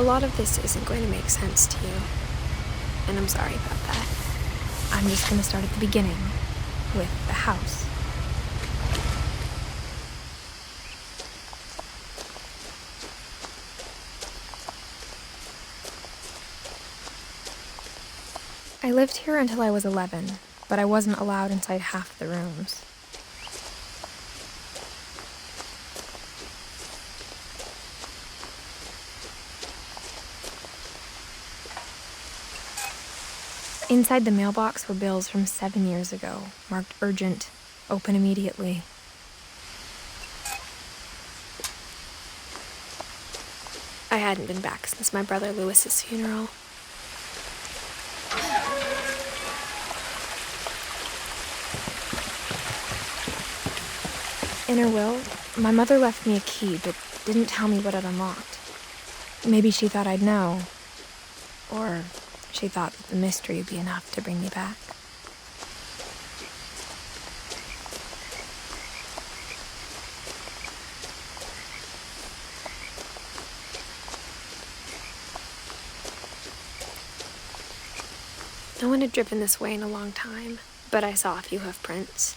A lot of this isn't going to make sense to you, and I'm sorry about that. I'm just going to start at the beginning, with the house. I lived here until I was 11, but I wasn't allowed inside half the rooms. Inside the mailbox were bills from 7 years ago, marked urgent, open immediately. I hadn't been back since my brother Lewis's funeral. In her will, my mother left me a key, but didn't tell me what it unlocked. Maybe she thought I'd know, or she thought that the mystery would be enough to bring me back. No one had driven this way in a long time, but I saw a few hoof prints.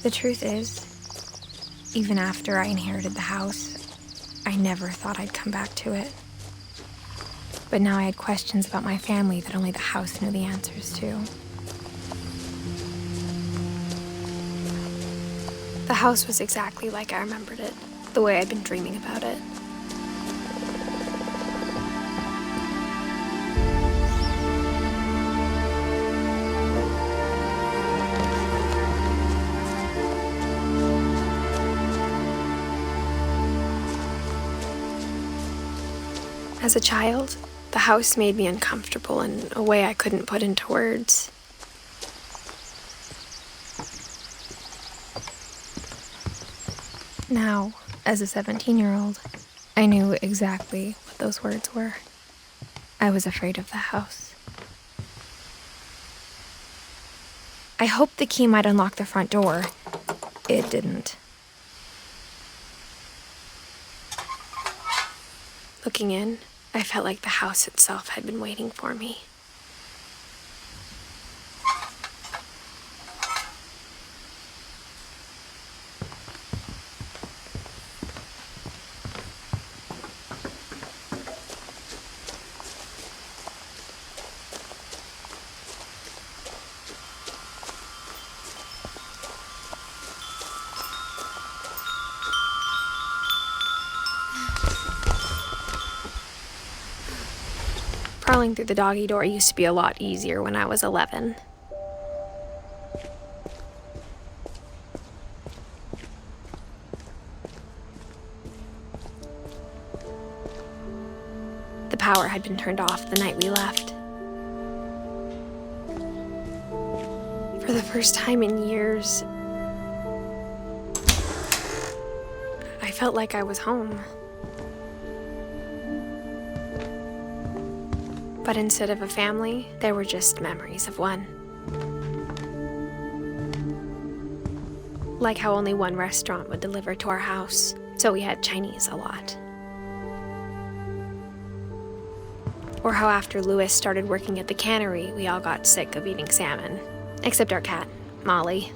The truth is, even after I inherited the house, I never thought I'd come back to it. But now I had questions about my family that only the house knew the answers to. The house was exactly like I remembered it, the way I'd been dreaming about it. As a child, the house made me uncomfortable in a way I couldn't put into words. Now, as a 17-year-old, I knew exactly what those words were. I was afraid of the house. I hoped the key might unlock the front door. It didn't. Looking in, I felt like the house itself had been waiting for me. Crawling through the doggy door used to be a lot easier when I was 11. The power had been turned off the night we left. For the first time in years, I felt like I was home. But instead of a family, there were just memories of one. Like how only one restaurant would deliver to our house, so we had Chinese a lot. Or how after Lewis started working at the cannery, we all got sick of eating salmon. Except our cat, Molly.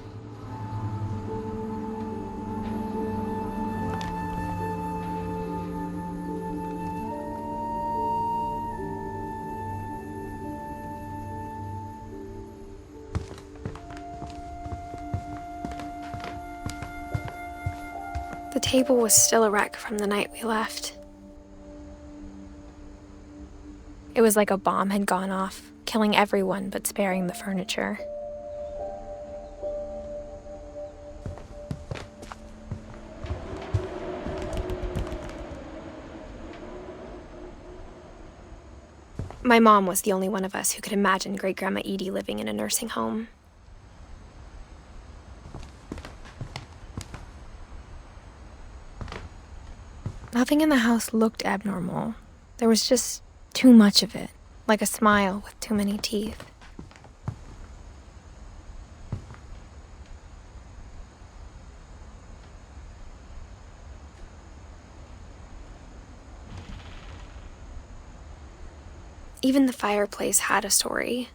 The table was still a wreck from the night we left. It was like a bomb had gone off, killing everyone but sparing the furniture. My mom was the only one of us who could imagine Great-Grandma Edie living in a nursing home. Nothing in the house looked abnormal. There was just too much of it, like a smile with too many teeth. Even the fireplace had a story.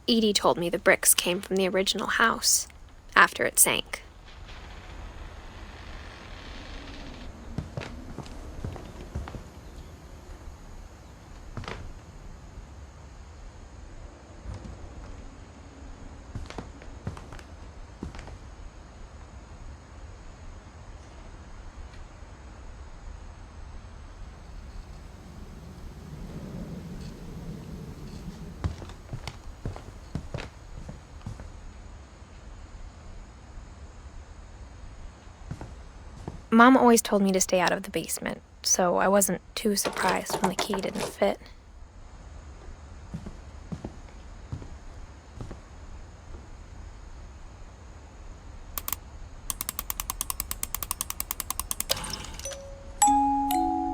Edie told me the bricks came from the original house, after it sank. Mom always told me to stay out of the basement, so I wasn't too surprised when the key didn't fit.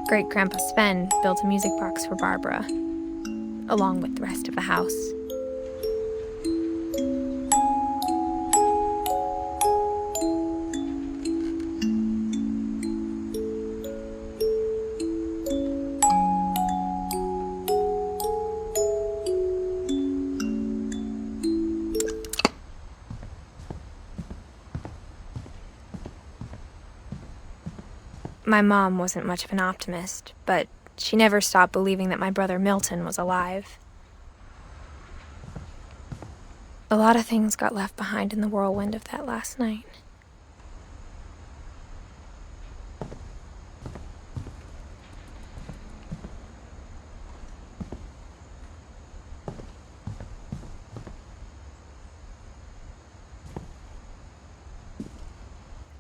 Great-Grandpa Sven built a music box for Barbara, along with the rest of the house. My mom wasn't much of an optimist, but she never stopped believing that my brother Milton was alive. A lot of things got left behind in the whirlwind of that last night.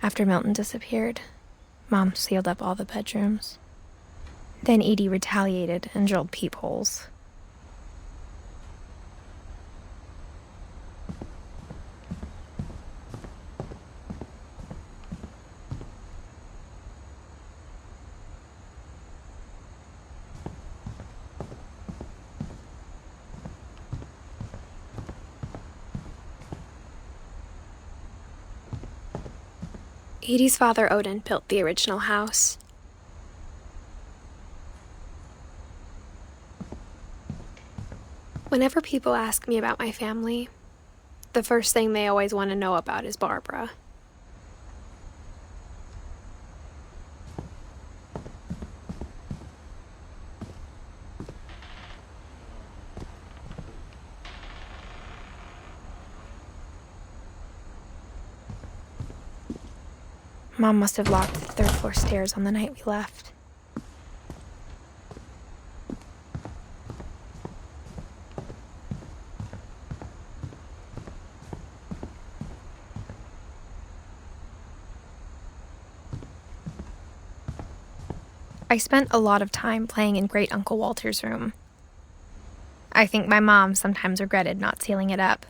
After Milton disappeared, Mom sealed up all the bedrooms. Then Edie retaliated and drilled peepholes. Edie's father, Odin, built the original house. Whenever people ask me about my family, the first thing they always want to know about is Barbara. Mom must have locked the third-floor stairs on the night we left. I spent a lot of time playing in Great Uncle Walter's room. I think my mom sometimes regretted not sealing it up.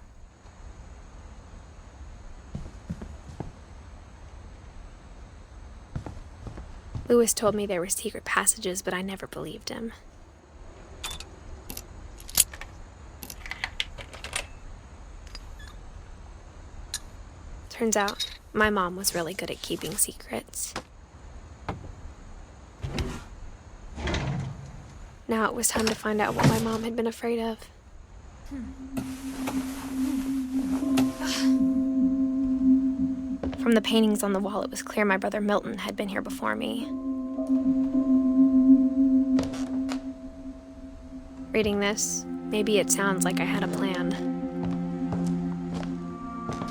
Lewis told me there were secret passages, but I never believed him. Turns out, my mom was really good at keeping secrets. Now it was time to find out what my mom had been afraid of. From the paintings on the wall, it was clear my brother Milton had been here before me. Reading this, maybe it sounds like I had a plan.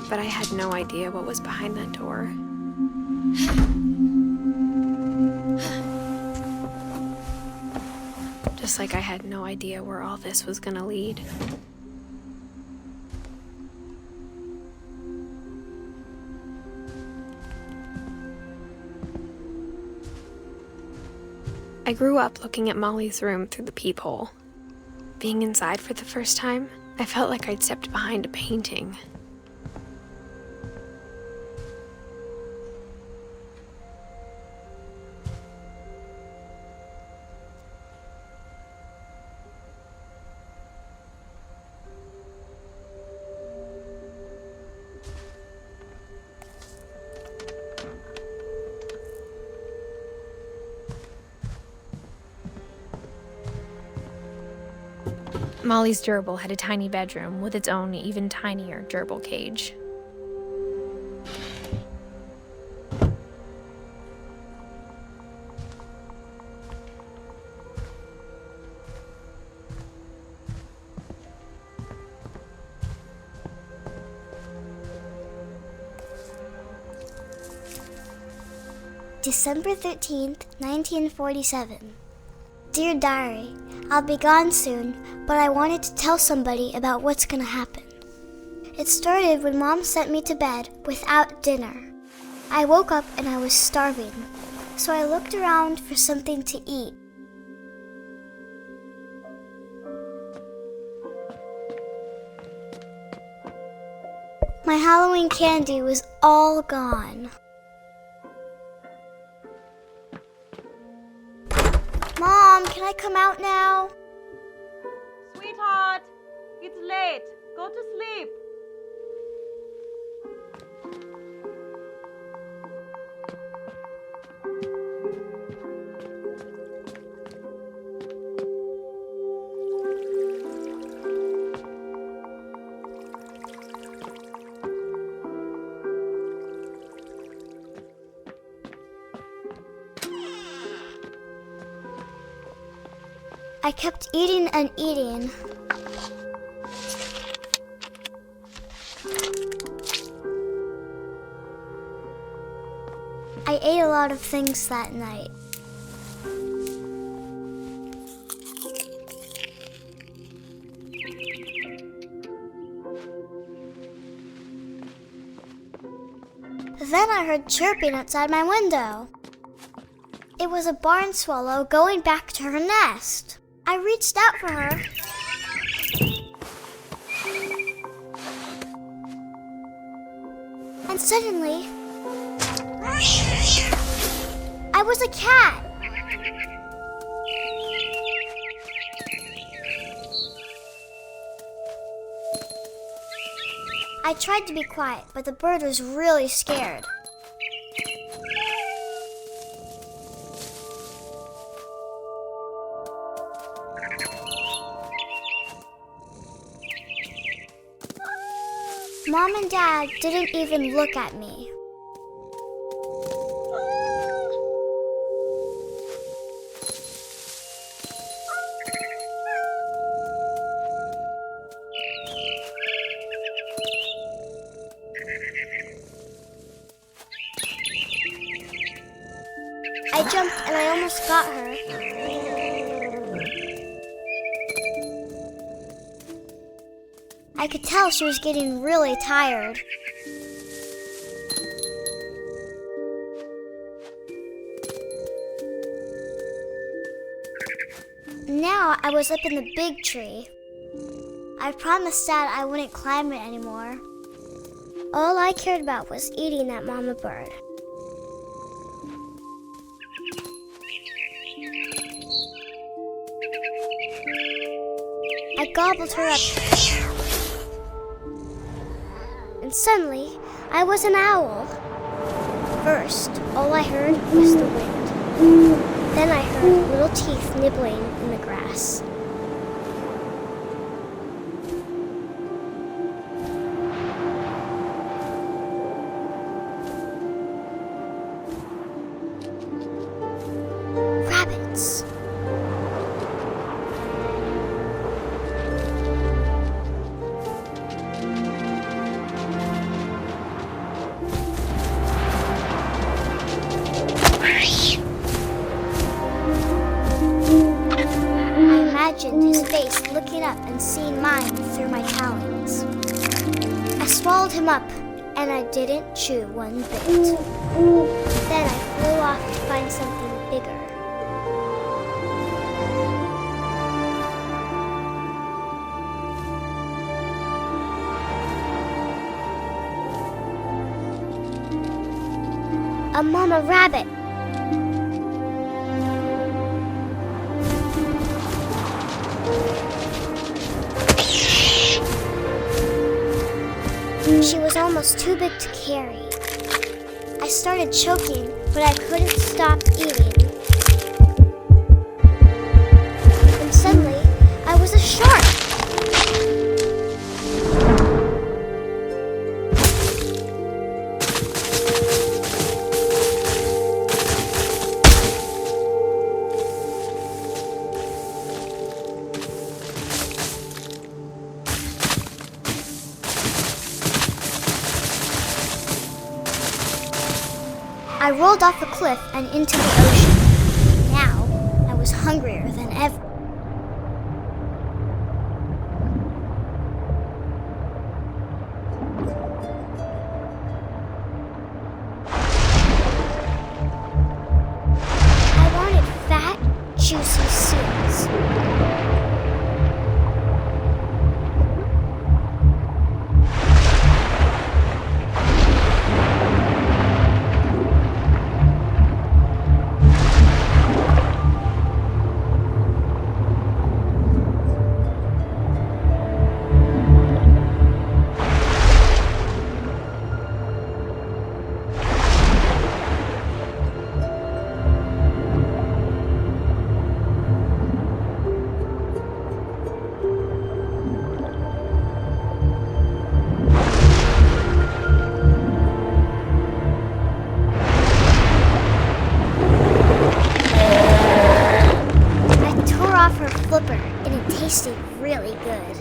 But I had no idea what was behind that door. Just like I had no idea where all this was gonna lead. I grew up looking at Molly's room through the peephole. being inside for the first time, I felt like I'd stepped behind a painting. Molly's gerbil had a tiny bedroom with its own even tinier gerbil cage. December 13th, 1947. Dear Diary, I'll be gone soon, but I wanted to tell somebody about what's gonna happen. It started when Mom sent me to bed without dinner. I woke up and I was starving, so I looked around for something to eat. My Halloween candy was all gone. Mom, can I come out now? Sweetheart, it's late. Go to sleep. I kept eating and eating. I ate a lot of things that night. Then I heard chirping outside my window. It was a barn swallow going back to her nest. I reached out for her. And suddenly, I was a cat. I tried to be quiet, but the bird was really scared. Mom and Dad didn't even look at me. I jumped and I almost got her. I could tell she was getting really tired. Now I was up in the big tree. I promised Dad I wouldn't climb it anymore. All I cared about was eating that mama bird. I gobbled her up. And suddenly, I was an owl. First, all I heard was the wind. Then I heard little teeth nibbling in the grass. Rabbits. His face looking up and seeing mine through my talons. I swallowed him up, and I didn't chew one bit. Then I flew off to find something bigger. A mama rabbit. She was almost too big to carry. I started choking, but I couldn't stop eating. And suddenly, I was a shark. I rolled off a cliff and into the ocean. Now, I was hungrier than ever. I wanted fat, juicy seals. And it tasted really good.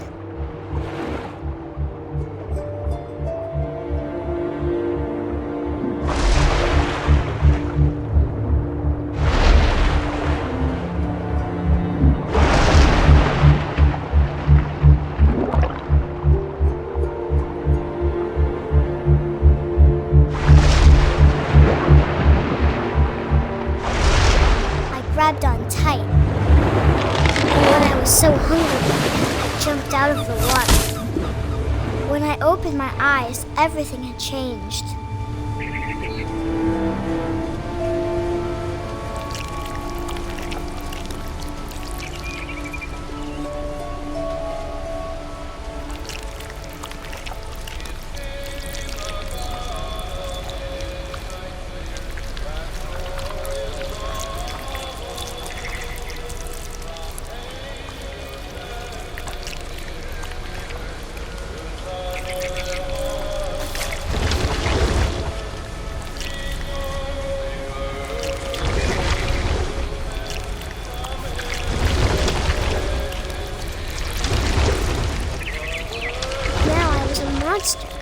I grabbed on tight. I was so hungry, I jumped out of the water. When I opened my eyes, everything had changed.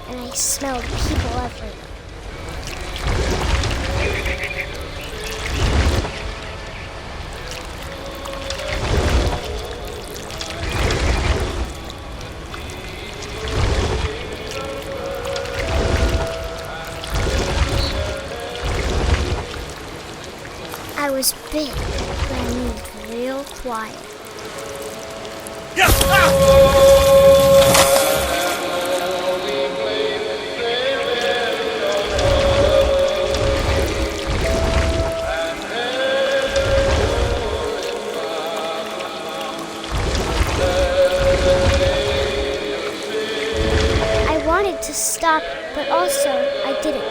And I smelled people everywhere. I was big, but I moved real quiet. I wanted to stop, but also I didn't.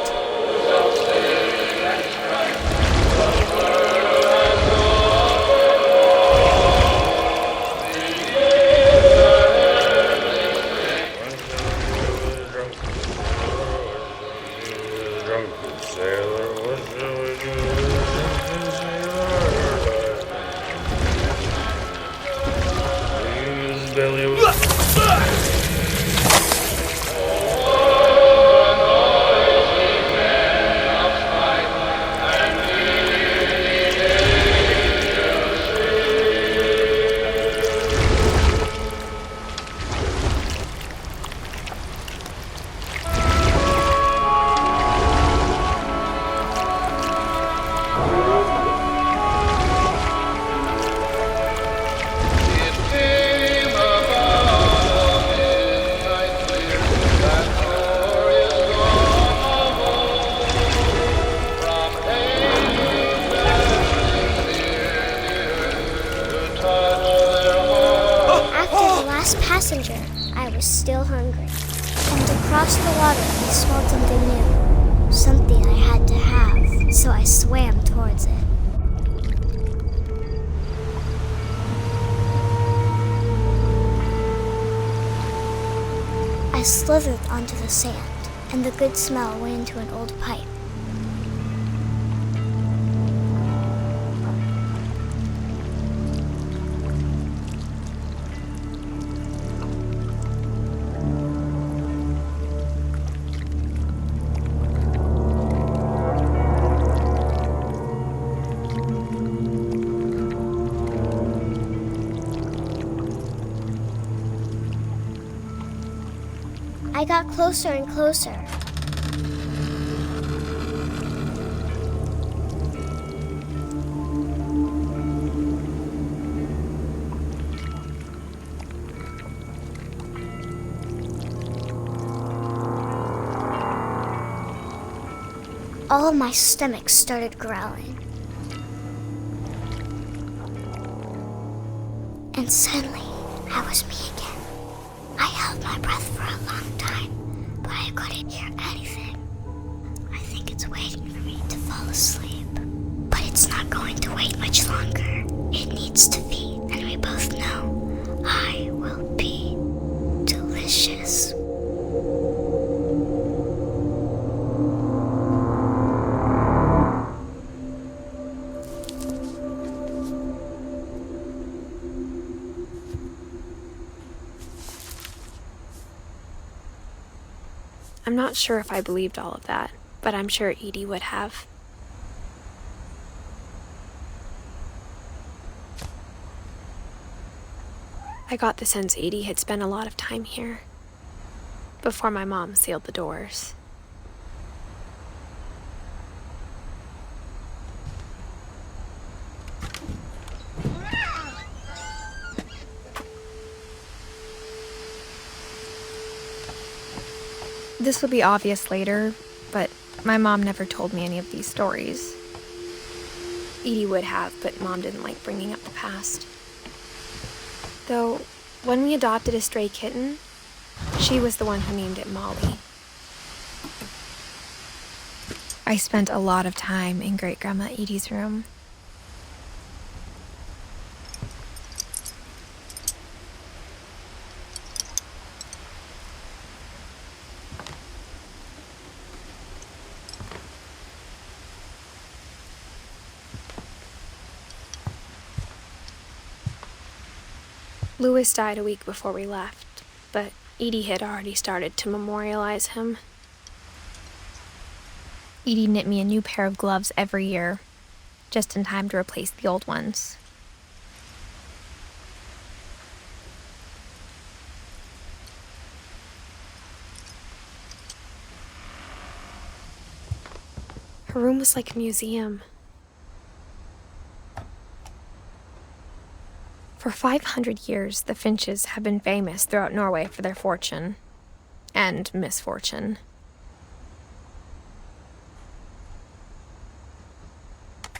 passenger, I was still hungry. And across the water, I smelled something new. Something I had to have, so I swam towards it. I slithered onto the sand, and the good smell went into an old pipe. I got closer and closer. All of my stomach started growling. And suddenly, I was me again. I held my breath for a long time, but I couldn't hear anything. I think it's waiting for me to fall asleep. But it's not going to wait much longer. It needs to feed, and we both know I will be delicious. I'm not sure if I believed all of that, but I'm sure Edie would have. I got the sense Edie had spent a lot of time here, before my mom sealed the doors. This will be obvious later, but my mom never told me any of these stories. Edie would have, but Mom didn't like bringing up the past. Though, when we adopted a stray kitten, she was the one who named it Molly. I spent a lot of time in Great-Grandma Edie's room. Louis died a week before we left, but Edie had already started to memorialize him. Edie knit me a new pair of gloves every year, just in time to replace the old ones. Her room was like a museum. For 500 years, the Finches have been famous throughout Norway for their fortune and misfortune.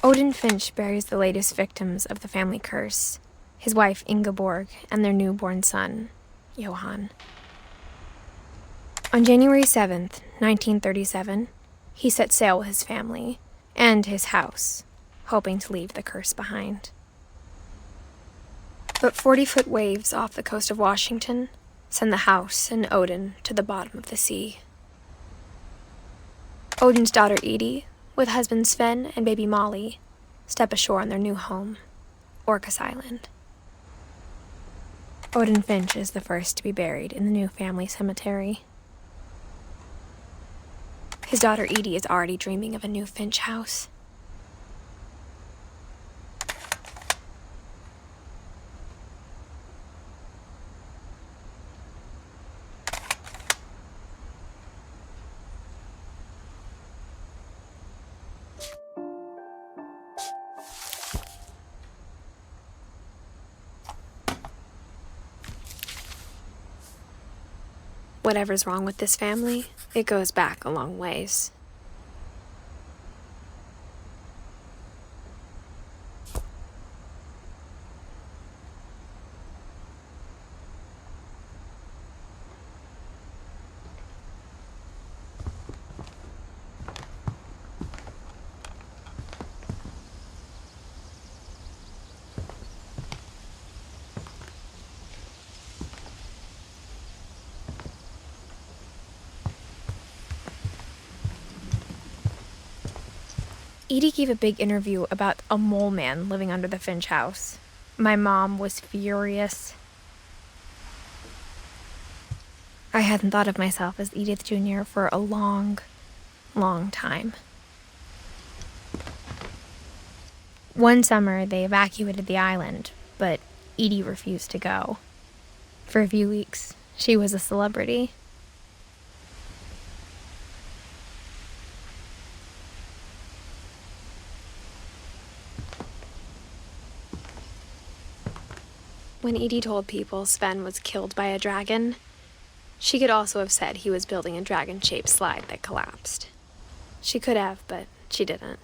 Odin Finch buries the latest victims of the family curse, his wife Ingeborg and their newborn son, Johan. On January 7th, 1937, he set sail with his family and his house, hoping to leave the curse behind. But 40-foot waves off the coast of Washington send the house and Odin to the bottom of the sea. Odin's daughter Edie, with husband Sven and baby Molly, step ashore on their new home, Orcas Island. Odin Finch is the first to be buried in the new family cemetery. His daughter Edie is already dreaming of a new Finch house. Whatever's wrong with this family, it goes back a long ways. Edie gave a big interview about a mole man living under the Finch house. My mom was furious. I hadn't thought of myself as Edith Jr. for a long, long time. One summer, they evacuated the island, but Edie refused to go. For a few weeks, she was a celebrity. When Edie told people Sven was killed by a dragon, she could also have said he was building a dragon-shaped slide that collapsed. She could have, but she didn't.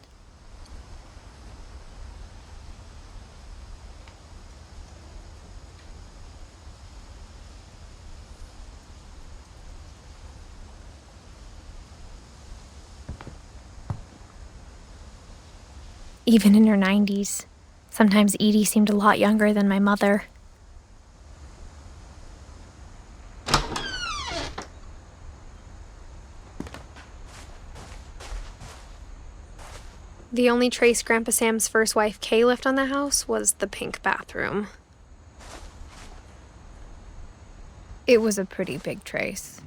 Even in her 90s, sometimes Edie seemed a lot younger than my mother. The only trace Grandpa Sam's first wife, Kay, left on the house was the pink bathroom. It was a pretty big trace.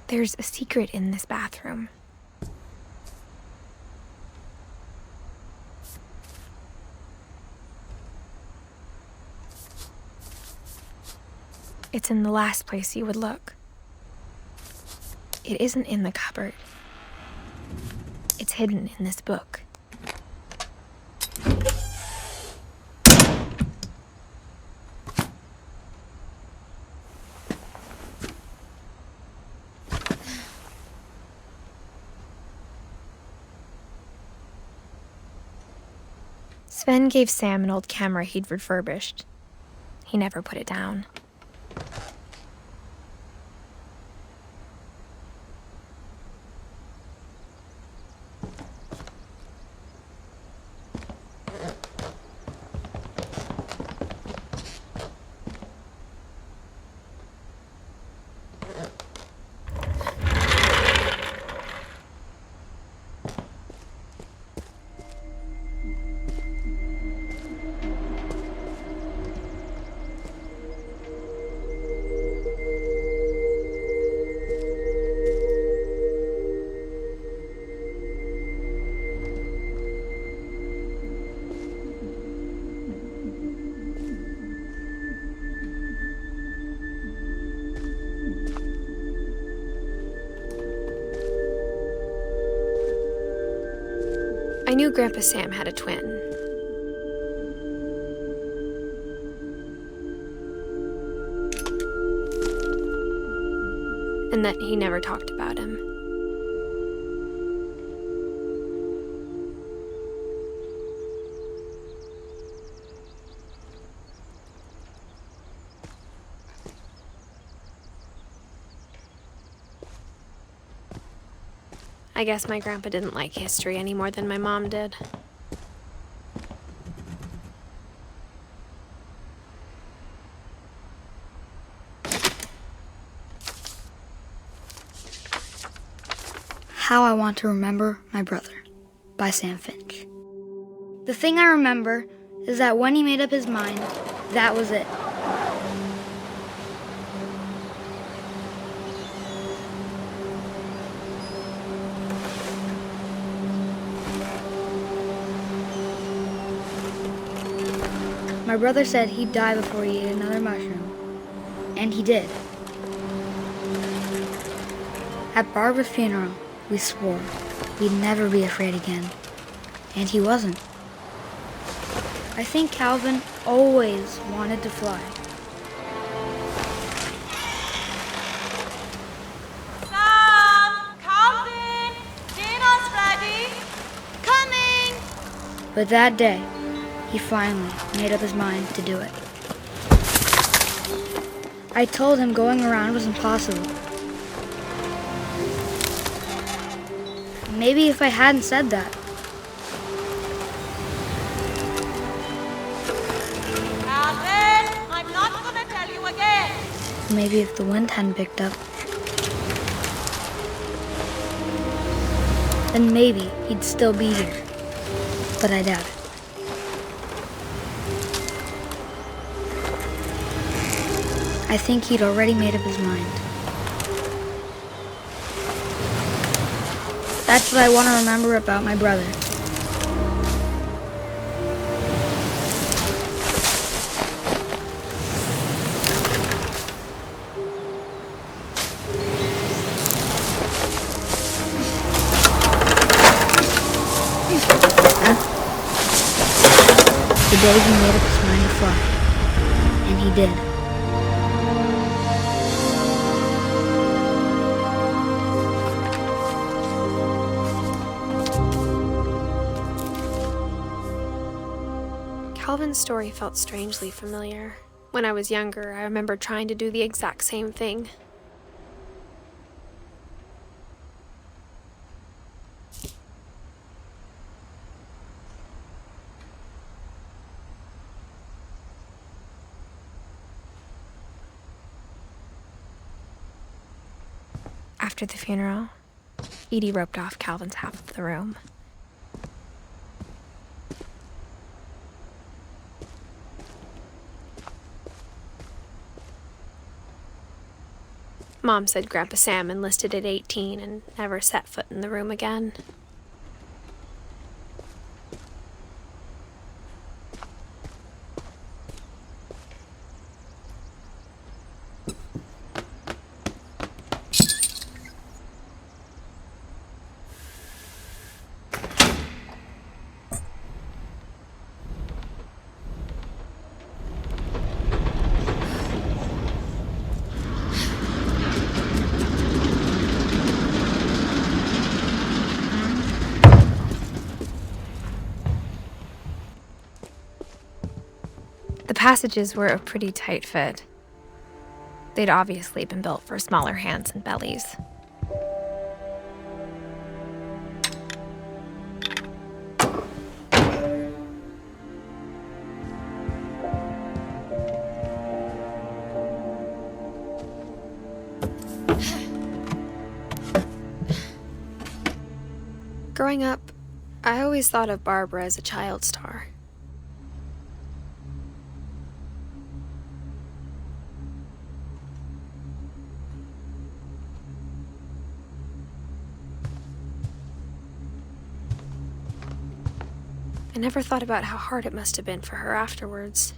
There's a secret in this bathroom. It's in the last place you would look. It isn't in the cupboard. It's hidden in this book. Sven gave Sam an old camera he'd refurbished. He never put it down. I knew Grandpa Sam had a twin. And that he never talked about him. I guess my grandpa didn't like history any more than my mom did. How I Want to Remember My Brother by Sam Finch. The thing I remember is that when he made up his mind, that was it. My brother said he'd die before he ate another mushroom. And he did. At Barbara's funeral, we swore we'd never be afraid again. And he wasn't. I think Calvin always wanted to fly. Sam! Calvin! Dinner's ready! Coming! But that day, he finally made up his mind to do it. I told him going around was impossible. Maybe if I hadn't said that. Calvin, I'm not gonna tell you again. Maybe if the wind hadn't picked up. Then maybe he'd still be here. But I doubt it. I think he'd already made up his mind. That's what I want to remember about my brother. The day he made up his mind to fly. And he did. Calvin's story felt strangely familiar. When I was younger, I remember trying to do the exact same thing. After the funeral, Edie roped off Calvin's half of the room. Mom said Grandpa Sam enlisted at 18 and never set foot in the room again. The passages were a pretty tight fit. They'd obviously been built for smaller hands and bellies. Growing up, I always thought of Barbara as a child star. I never thought about how hard it must have been for her afterwards.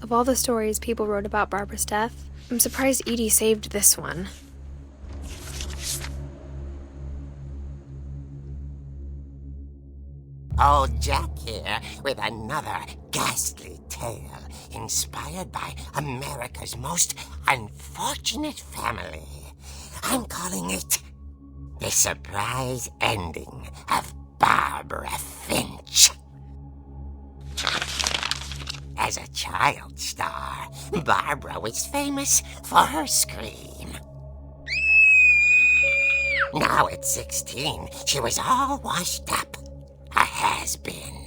Of all the stories people wrote about Barbara's death, I'm surprised Edie saved this one. Old Jack here with another ghastly tale inspired by America's most unfortunate family. I'm calling it The Surprise Ending of Barbara Finch. As a child star, Barbara was famous for her scream. Now at 16, she was all washed up, a has-been.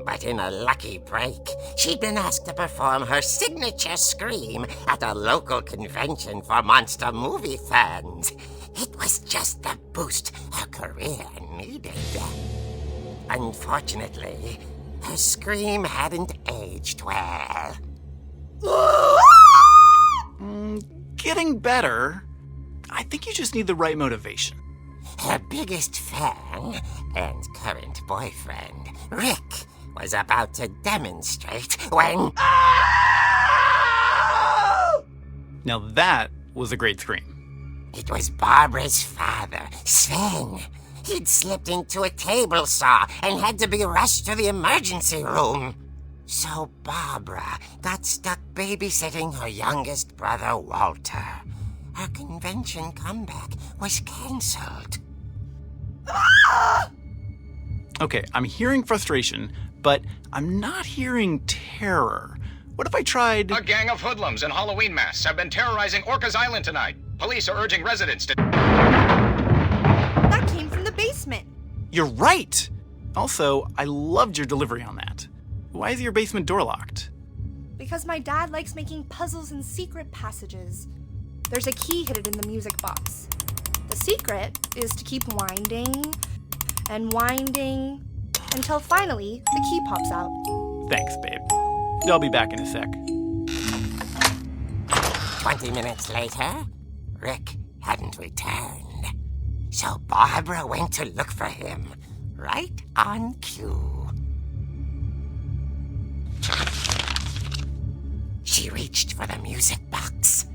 But in a lucky break, she'd been asked to perform her signature scream at a local convention for monster movie fans. It was just the boost her career needed. Unfortunately, her scream hadn't aged well. Getting better. I think you just need the right motivation. Her biggest fan and current boyfriend, Rick, was about to demonstrate when... Now that was a great scream. It was Barbara's father, Sven. He'd slipped into a table saw and had to be rushed to the emergency room. So Barbara got stuck babysitting her youngest brother, Walter. Her convention comeback was cancelled. Okay, I'm hearing frustration, but I'm not hearing terror. What if I tried... A gang of hoodlums in Halloween masks have been terrorizing Orcas Island tonight. Police are urging residents to... That came from the basement. You're right! Also, I loved your delivery on that. Why is your basement door locked? Because my dad likes making puzzles and secret passages. There's a key hidden in the music box. The secret is to keep winding and winding until finally the key pops out. Thanks, babe. I'll be back in a sec. 20 minutes later, Rick hadn't returned. So Barbara went to look for him, right on cue. She reached for the music box.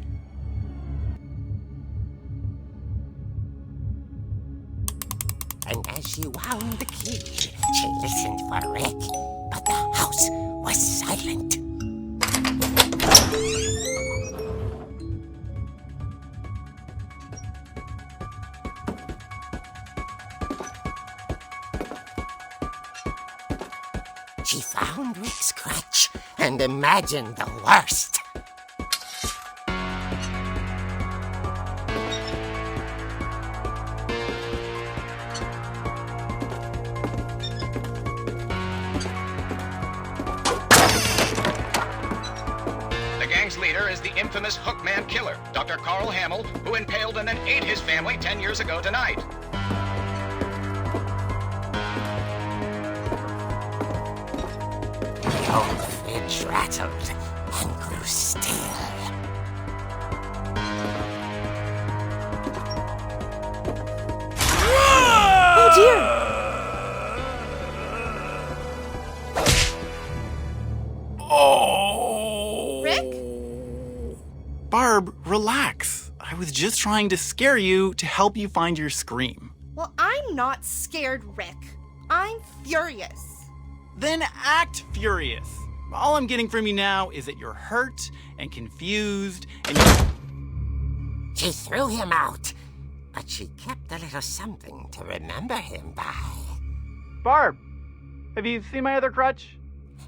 And as she wound the key, she listened for Rick, but the house was silent. She found Rick's crutch and imagined the worst. The gang's leader is the infamous Hookman killer, Dr. Carl Hamill, who impaled and then ate his family 10 years ago tonight. The old fridge rattled and grew still. Oh dear! Oh! Rick? Barb, relax. I was just trying to scare you to help you find your scream. Well, I'm not scared, Rick. I'm furious. Then act furious. All I'm getting from you now is that you're hurt and confused and She threw him out, but she kept a little something to remember him by. Barb, have you seen my other crutch?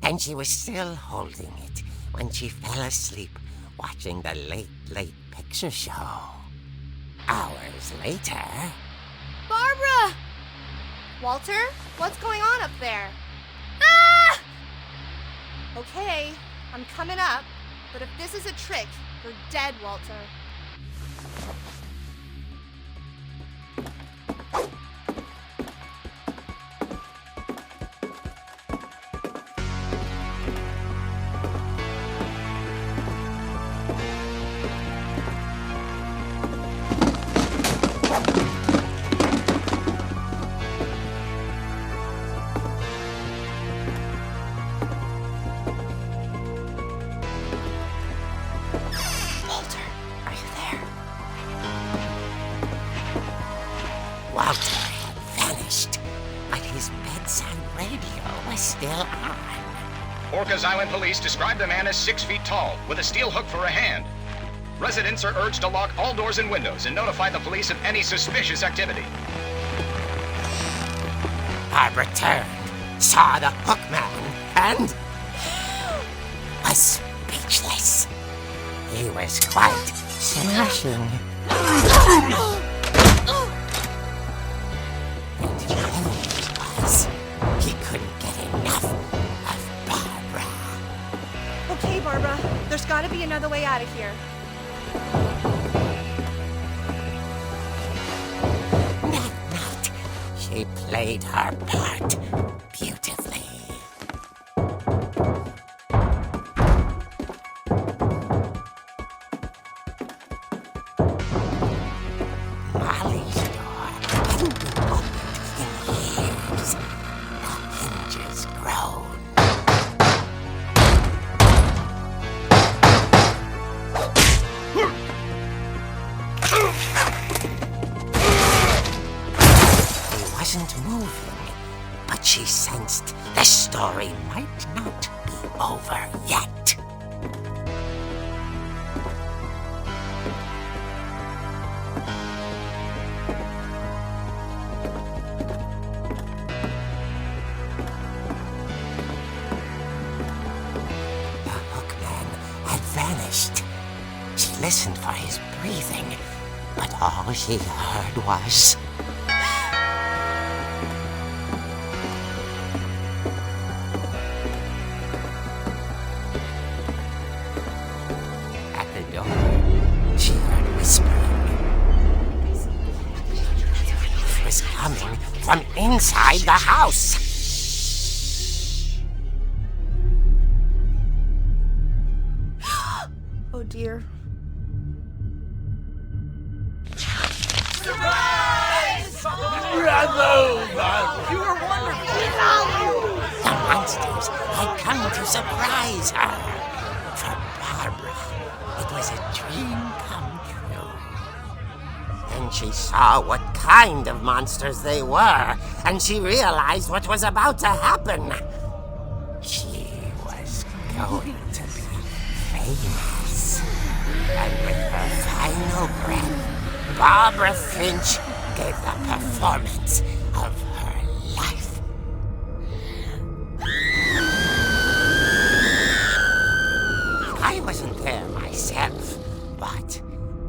And she was still holding it when she fell asleep watching the late picture show. Hours later... Barbara! Walter, what's going on up there? Ah! Okay, I'm coming up, but if this is a trick, you're dead, Walter. Walter had vanished, but his bedside radio was still on. Orcas Island police describe the man as 6 feet tall, with a steel hook for a hand. Residents are urged to lock all doors and windows and notify the police of any suspicious activity. Barbara turned, saw the hookman, and was speechless. He was quite smashing. And the end was, he couldn't get enough of Barbara. Okay, Barbara, there's gotta be another way out of here. That night, she played her part beautifully. Molly's door hadn't been opened in years. The hinges groaned. wasn't moving, but she sensed the story might not be over yet. The hookman had vanished. She listened for his breathing, but all she heard was... At the door, she heard whispering. It was coming from inside the house. Oh dear. The monsters had come to surprise her. For Barbara, it was a dream come true. Then she saw what kind of monsters they were, and she realized what was about to happen. She was going to be famous. And with her final breath, Barbara Finch gave the performance of her life. I wasn't there myself, but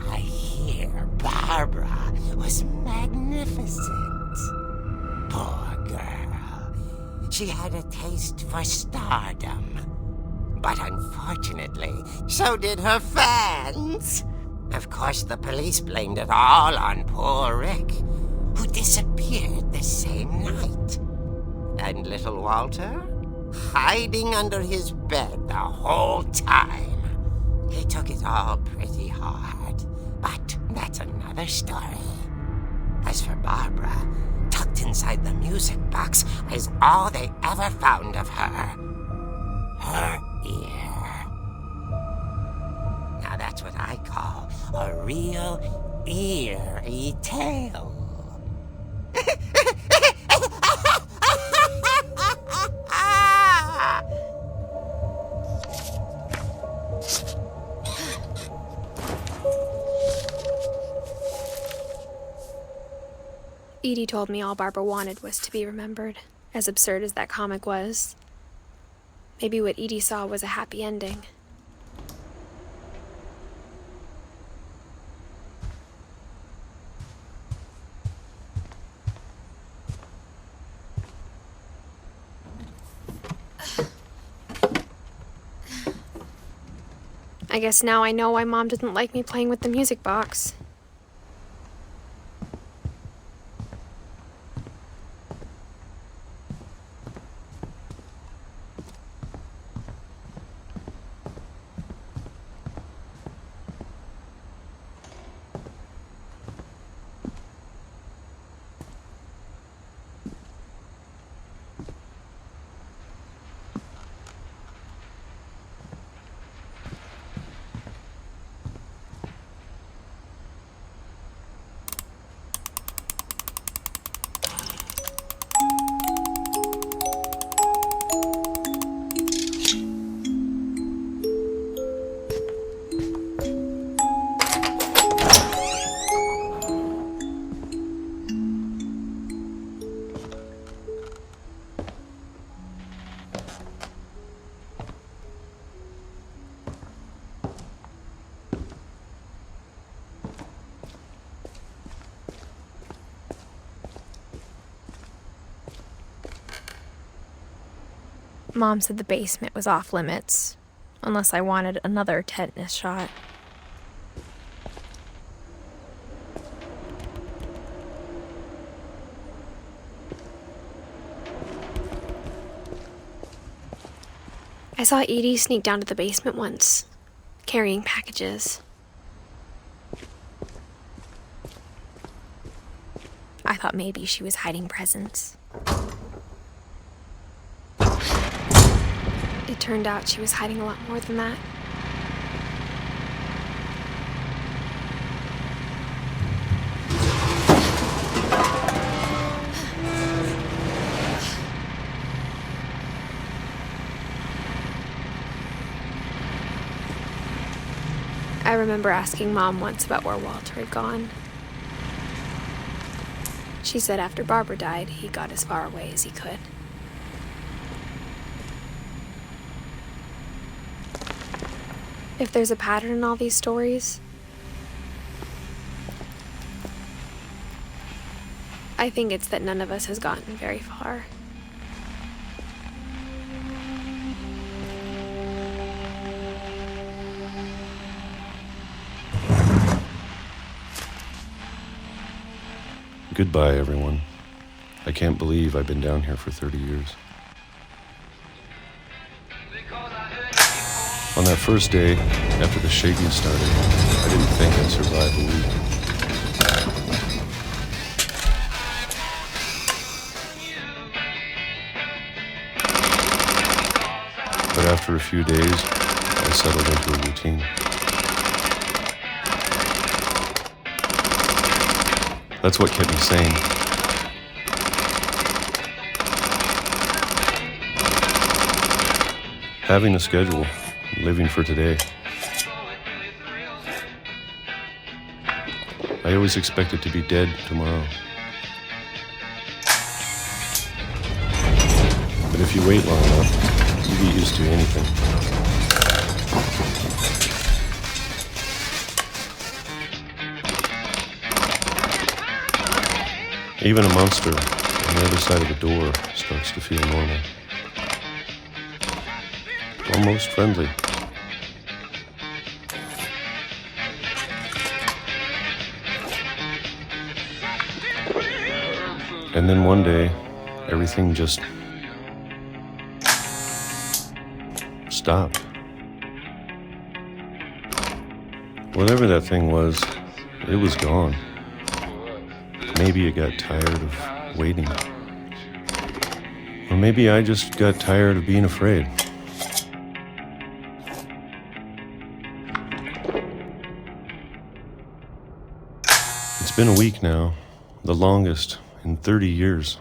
I hear Barbara was magnificent. Poor girl. She had a taste for stardom. But unfortunately, so did her fans. Of course, the police blamed it all on poor Rick, who disappeared the same night. And little Walter? Hiding under his bed the whole time. He took it all pretty hard, but that's another story. As for Barbara, tucked inside the music box is all they ever found of her. Her ear. Now that's what I call a real eerie tale. Edie told me all Barbara wanted was to be remembered, as absurd as that comic was. Maybe what Edie saw was a happy ending. I guess now I know why Mom didn't like me playing with the music box. Mom said the basement was off limits, unless I wanted another tetanus shot. I saw Edie sneak down to the basement once, carrying packages. I thought maybe she was hiding presents. It turned out she was hiding a lot more than that. I remember asking Mom once about where Walter had gone. She said after Barbara died, he got as far away as he could. If there's a pattern in all these stories, I think it's that none of us has gotten very far. Goodbye, everyone. I can't believe I've been down here for 30 years. On that first day, after the shaking started, I didn't think I'd survive a week. But after a few days, I settled into a routine. That's what kept me sane. Having a schedule, living for today. I always expected to be dead tomorrow. But if you wait long enough, you get used to anything. Even a monster on the other side of the door starts to feel normal. Almost friendly. And then one day, everything just stopped. Whatever that thing was, it was gone. Maybe it got tired of waiting. Or maybe I just got tired of being afraid. It's been a week now, the longest in 30 years.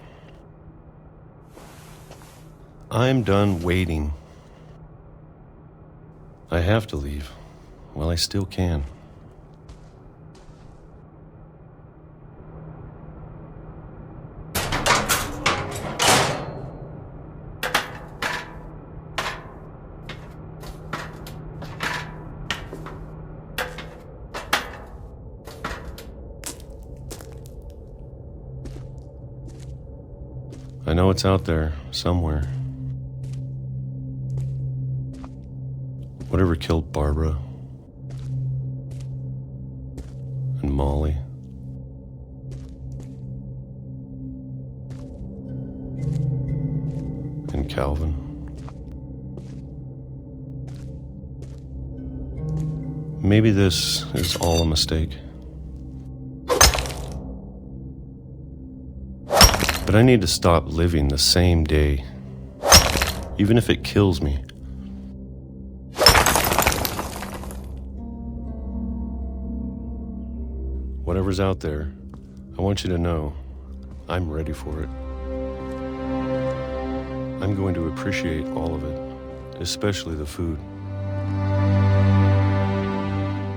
I'm done waiting. I have to leave while I still can. I know it's out there, somewhere. Whatever killed Barbara and Molly. And Calvin. Maybe this is all a mistake. But I need to stop living the same day, even if it kills me. Whatever's out there, I want you to know I'm ready for it. I'm going to appreciate all of it, especially the food.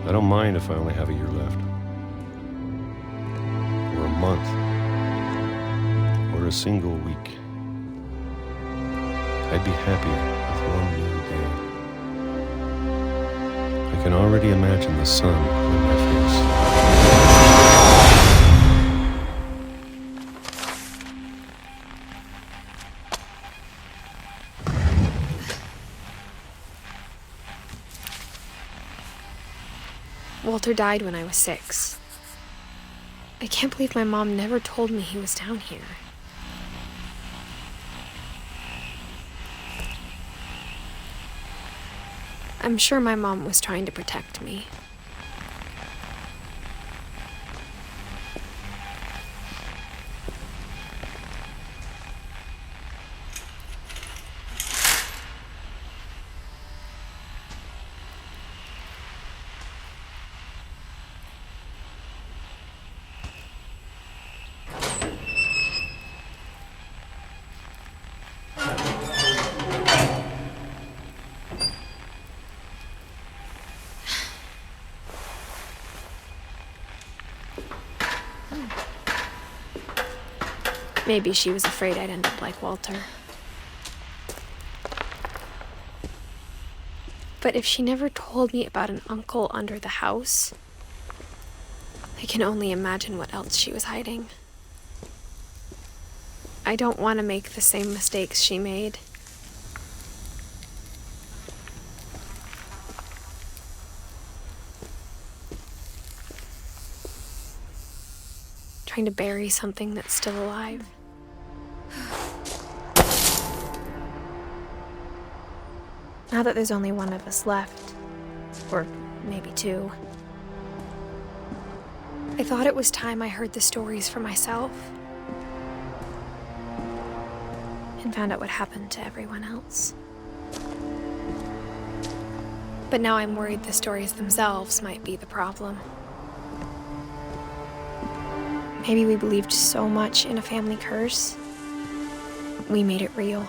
I don't mind if I only have a year left, or a month, or a single week. I'd be happy with one new day. I can already imagine the sun on my face. Walter died when I was 6. I can't believe my mom never told me he was down here. I'm sure my mom was trying to protect me. Maybe she was afraid I'd end up like Walter. But if she never told me about an uncle under the house, I can only imagine what else she was hiding. I don't want to make the same mistakes she made. Trying to bury something that's still alive. Now that there's only one of us left, or maybe two, I thought it was time I heard the stories for myself and found out what happened to everyone else. But now I'm worried the stories themselves might be the problem. Maybe we believed so much in a family curse, we made it real.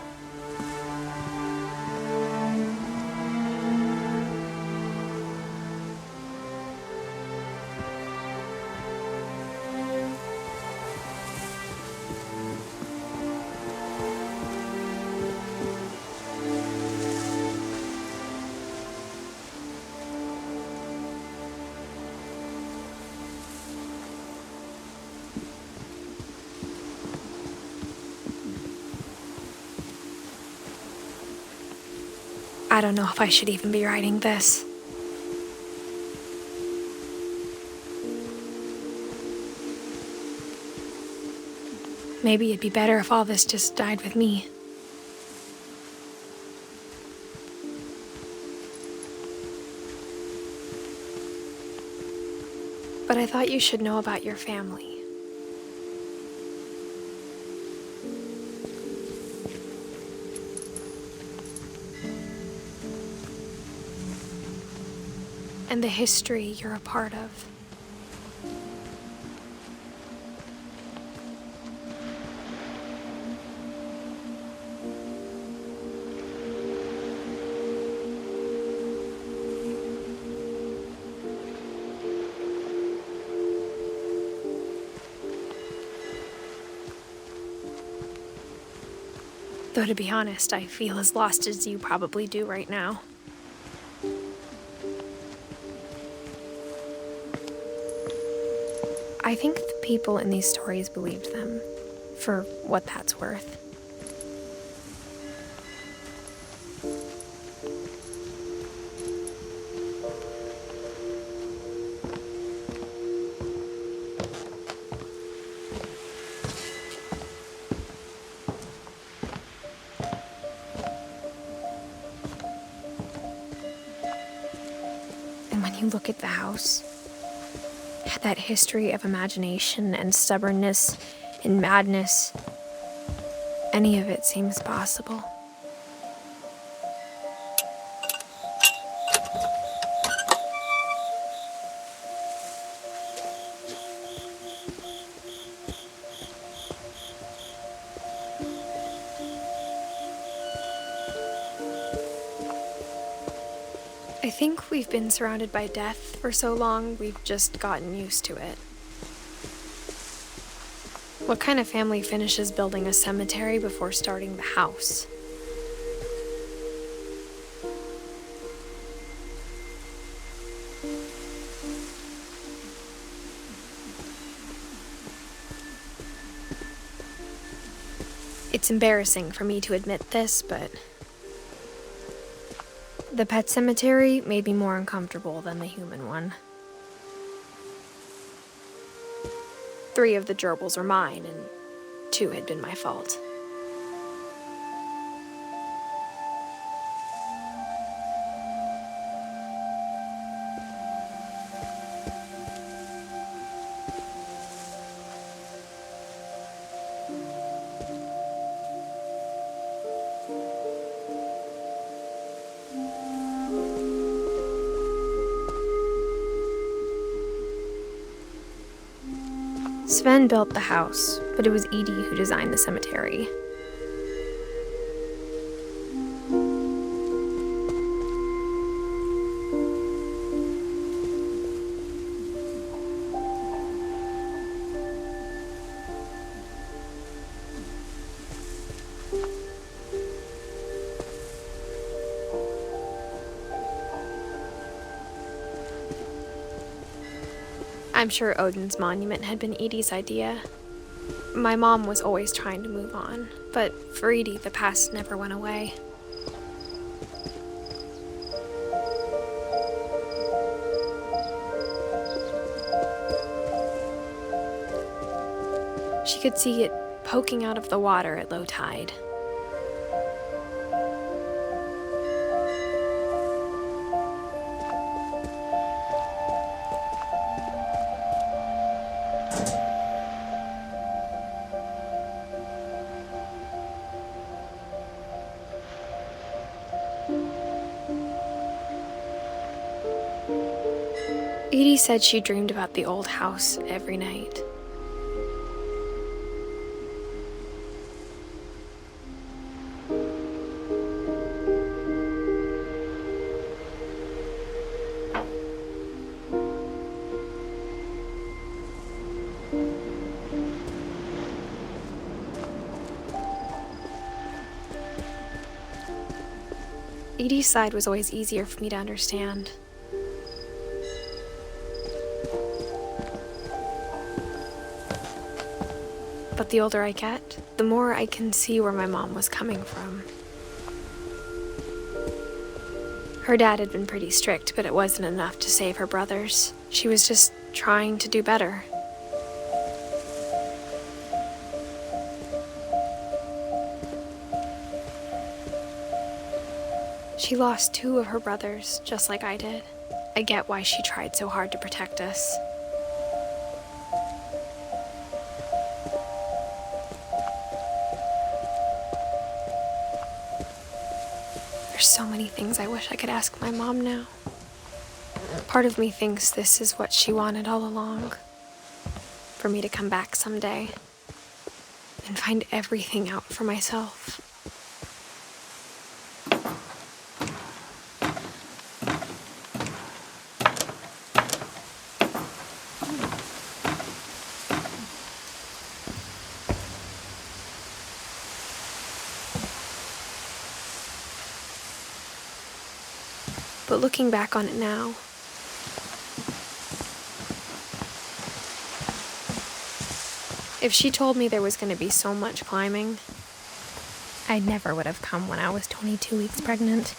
I don't know if I should even be writing this. Maybe it'd be better if all this just died with me. But I thought you should know about your family. And the history you're a part of. Though to be honest, I feel as lost as you probably do right now. I think the people in these stories believed them, for what that's worth. And when you look at the house, that history of imagination and stubbornness and madness, any of it seems possible. I think we've been surrounded by death for so long, we've just gotten used to it. What kind of family finishes building a cemetery before starting the house? It's embarrassing for me to admit this, but the pet cemetery made me more uncomfortable than the human one. 3 of the gerbils are mine, and 2 had been my fault. Sven built the house, but it was Edie who designed the cemetery. I'm sure Odin's monument had been Edie's idea. My mom was always trying to move on, but for Edie, the past never went away. She could see it poking out of the water at low tide. Edie said she dreamed about the old house every night. Edie's side was always easier for me to understand. But the older I get, the more I can see where my mom was coming from. Her dad had been pretty strict, but it wasn't enough to save her brothers. She was just trying to do better. She lost 2 of her brothers, just like I did. I get why she tried so hard to protect us. There's so many things I wish I could ask my mom now. Part of me thinks this is what she wanted all along. For me to come back someday and find everything out for myself. But looking back on it now, if she told me there was going to be so much climbing, I never would have come when I was 22 weeks pregnant.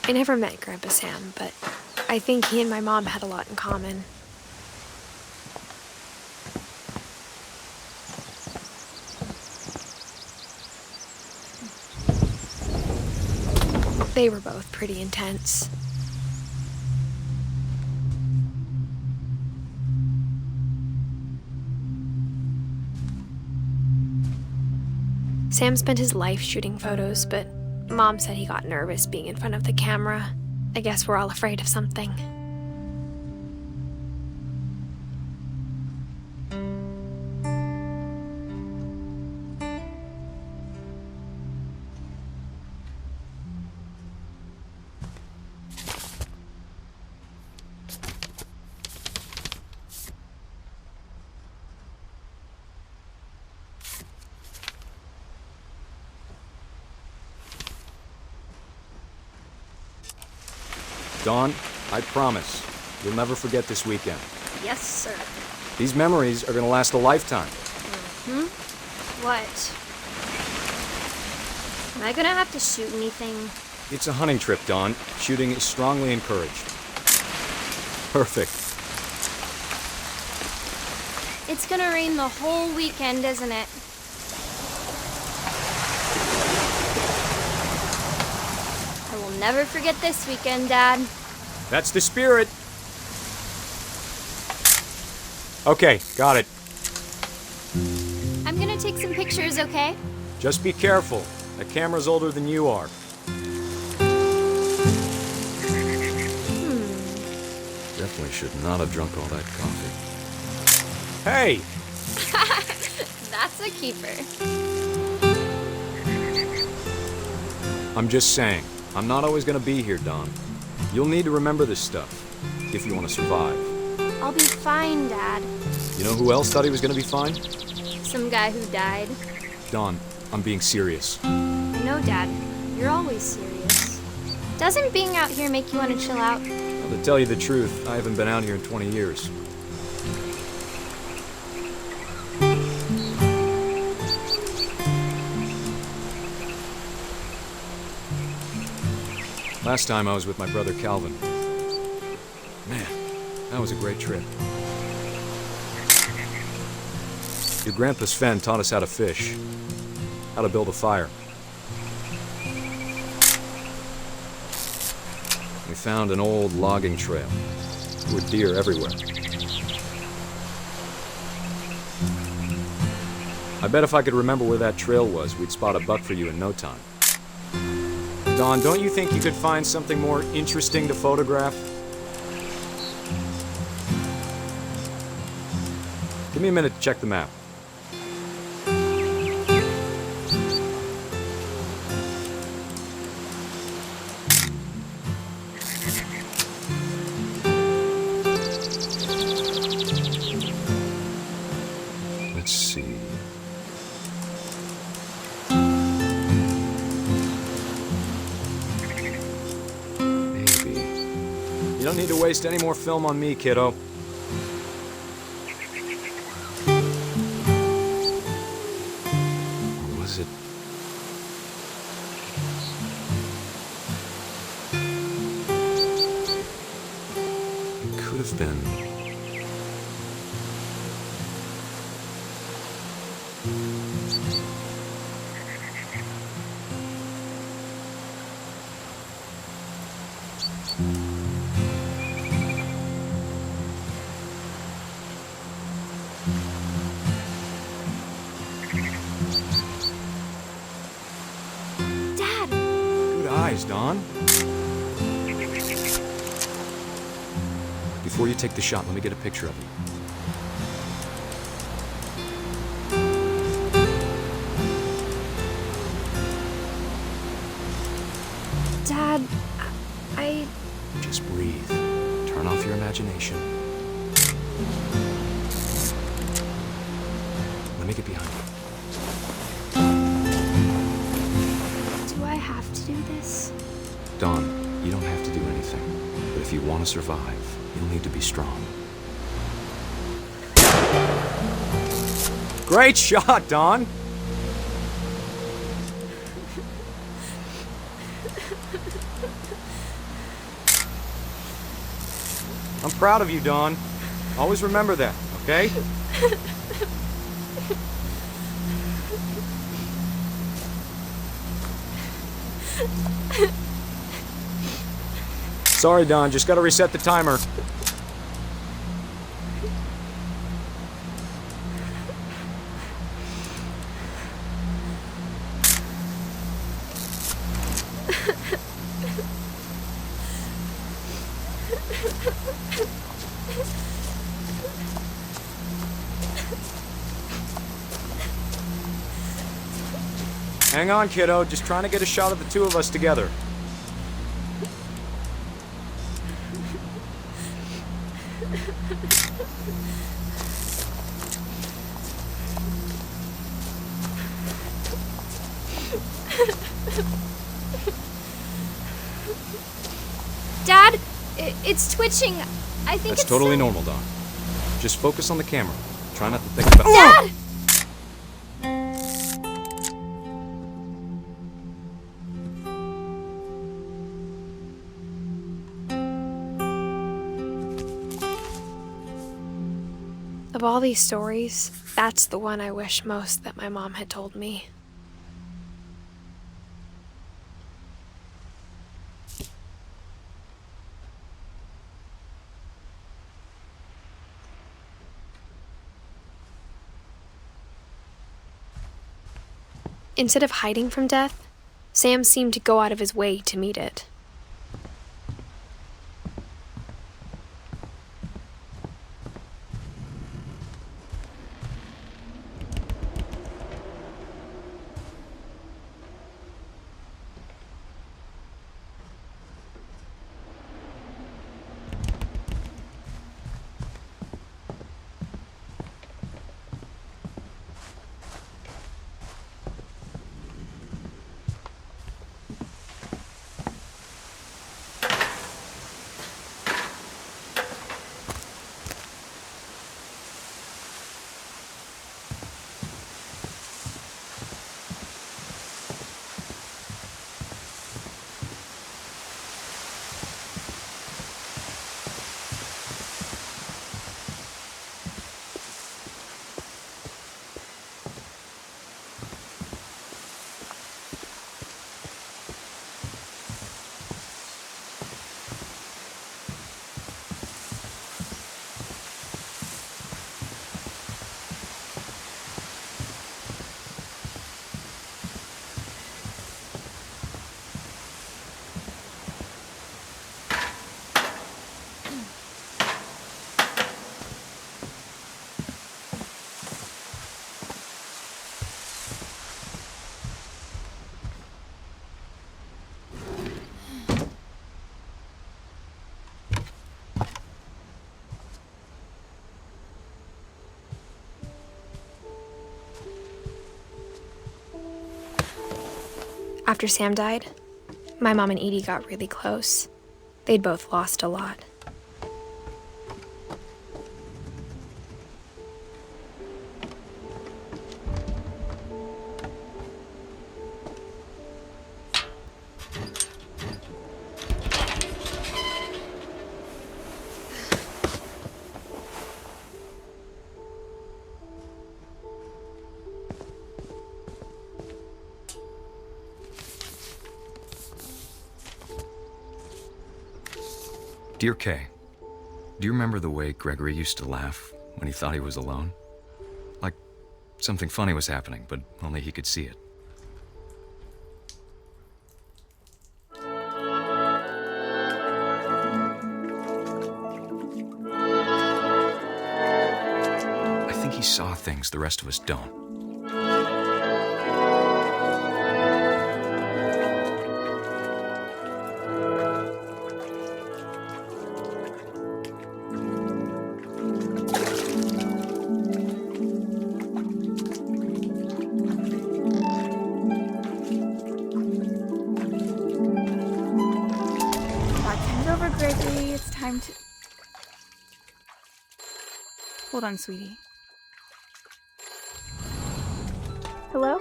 I never met Grandpa Sam, but I think he and my mom had a lot in common. They were both pretty intense. Sam spent his life shooting photos, but Mom said he got nervous being in front of the camera. I guess we're all afraid of something. Dawn, I promise, you'll never forget this weekend. Yes, sir. These memories are gonna last a lifetime. What? Am I gonna have to shoot anything? It's a hunting trip, Dawn. Shooting is strongly encouraged. Perfect. It's gonna rain the whole weekend, isn't it? I will never forget this weekend, Dad. That's the spirit. Okay, got it. I'm gonna take some pictures, okay? Just be careful. That camera's older than you are. Definitely should not have drunk all that coffee. Hey! That's a keeper. I'm just saying, I'm not always gonna be here, Dawn. You'll need to remember this stuff, if you want to survive. I'll be fine, Dad. You know who else thought he was gonna be fine? Some guy who died. Dawn, I'm being serious. I know, Dad. You're always serious. Doesn't being out here make you want to chill out? Well, to tell you the truth, I haven't been out here in 20 years. Last time I was with my brother Calvin. Man, that was a great trip. Your grandpa Sven taught us how to fish, how to build a fire. We found an old logging trail. There were deer everywhere. I bet if I could remember where that trail was, we'd spot a buck for you in no time. Dawn, don't you think you could find something more interesting to photograph? Give me a minute to check the map. Let's see. You don't need to waste any more film on me, kiddo. Or was it? It could have been. Eyes, Dawn. Before you take the shot, let me get a picture of you. Dad, I... Just breathe. Turn off your imagination. Let me get behind you. Do I have to do this? Dawn, you don't have to do anything. But if you want to survive, you'll need to be strong. Great shot, Dawn! I'm proud of you, Dawn. Always remember that, okay? Sorry, Dawn, just gotta reset the timer. Hang on, kiddo. Just trying to get a shot of the two of us together. Dad, it's twitching. I think That's it's totally normal, Dawn. Just focus on the camera. Try not to think about... Dad! Of all these stories, that's the one I wish most that my mom had told me. Instead of hiding from death, Sam seemed to go out of his way to meet it. After Sam died, my mom and Edie got really close. They'd both lost a lot. Dear Kay, do you remember the way Gregory used to laugh when he thought he was alone? Like something funny was happening, but only he could see it. I think he saw things the rest of us don't. Gregory, it's time to... Hold on, sweetie. Hello?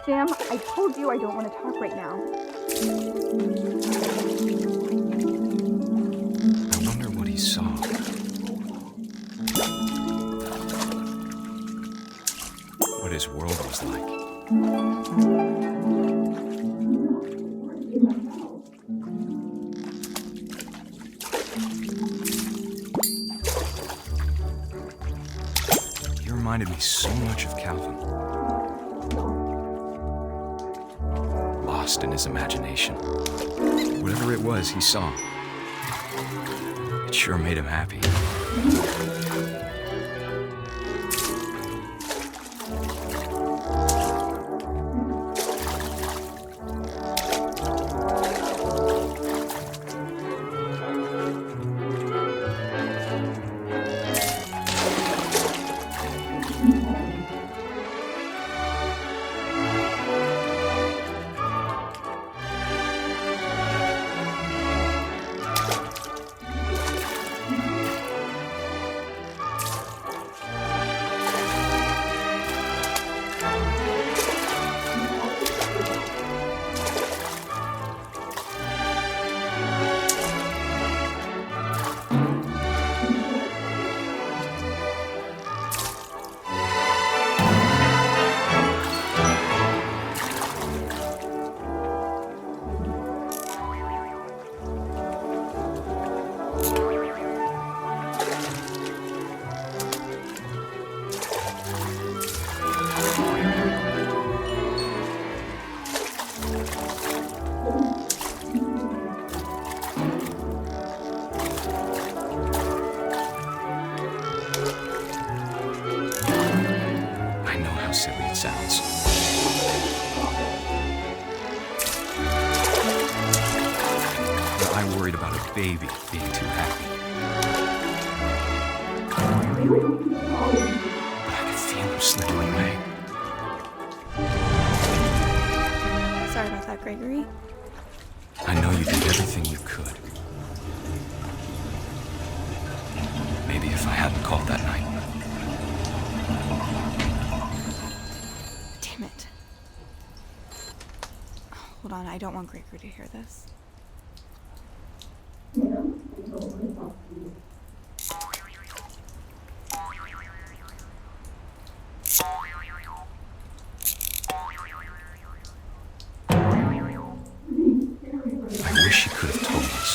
Sam, I told you I don't want to talk right now. I wonder what he saw. What his world was like. Reminded me so much of Calvin. Lost in his imagination. Whatever it was he saw, it sure made him happy. Silly it sounds. But I worried about a baby being too happy. But I could feel him slipping away. Sorry about that, Gregory. I know you did everything you could. Maybe if I hadn't called that night. Damn it. Hold on, I don't want Gregory to hear this. I wish he could have told us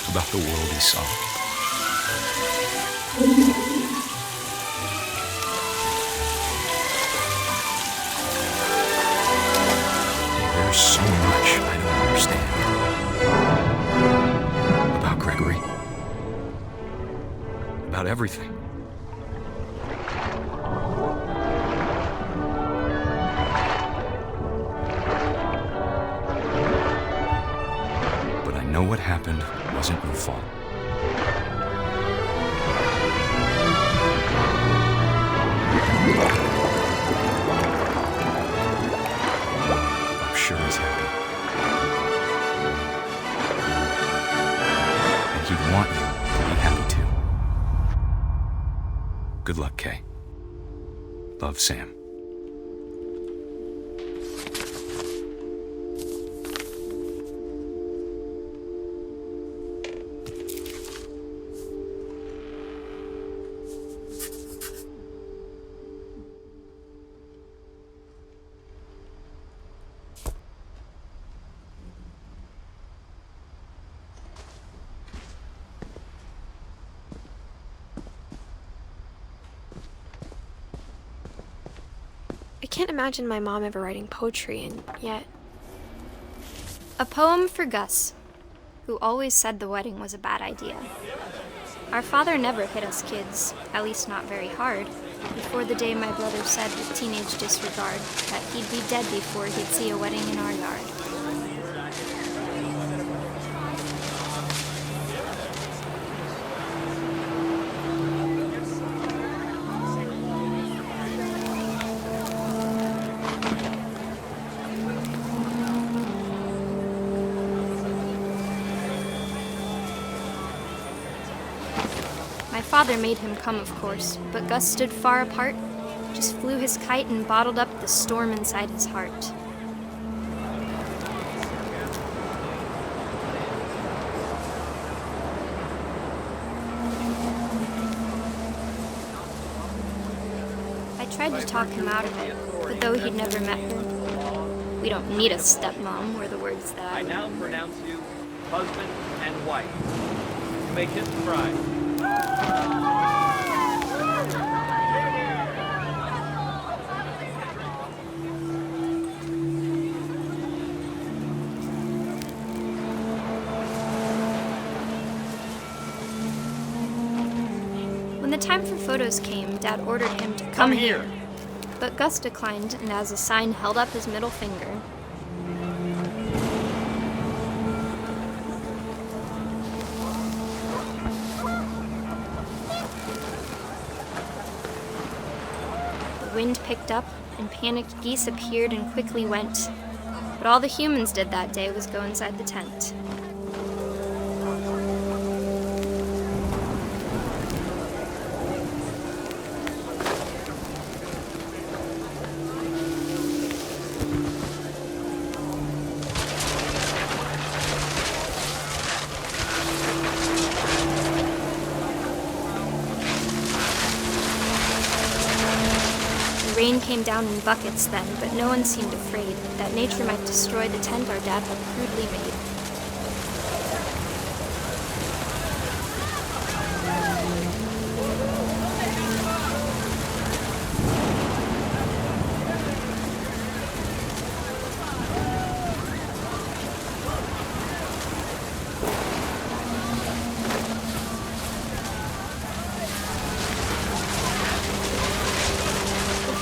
about the world he saw. There's so much I don't understand about Gregory, about everything. But I know what happened wasn't your fault. want you to be happy too. Good luck, Kay. Love, Sam. I can't imagine my mom ever writing poetry, and yet... A poem for Gus, who always said the wedding was a bad idea. Our father never hit us kids, at least not very hard, before the day my brother said with teenage disregard that he'd be dead before he'd see a wedding in our yard. My father made him come, of course, but Gus stood far apart, just flew his kite and bottled up the storm inside his heart. I tried to talk him out of it, but though he'd never met her, we don't need a stepmom, were the words that I now pronounce you husband and wife. You may kiss the bride. When the time for photos came, Dad ordered him to come here. But Gus declined, and as a sign held up his middle finger. The wind picked up, and panicked geese appeared and quickly went. But all the humans did that day was go inside the tent. The rain came down in buckets then, but no one seemed afraid that nature might destroy the tent our dad had crudely made.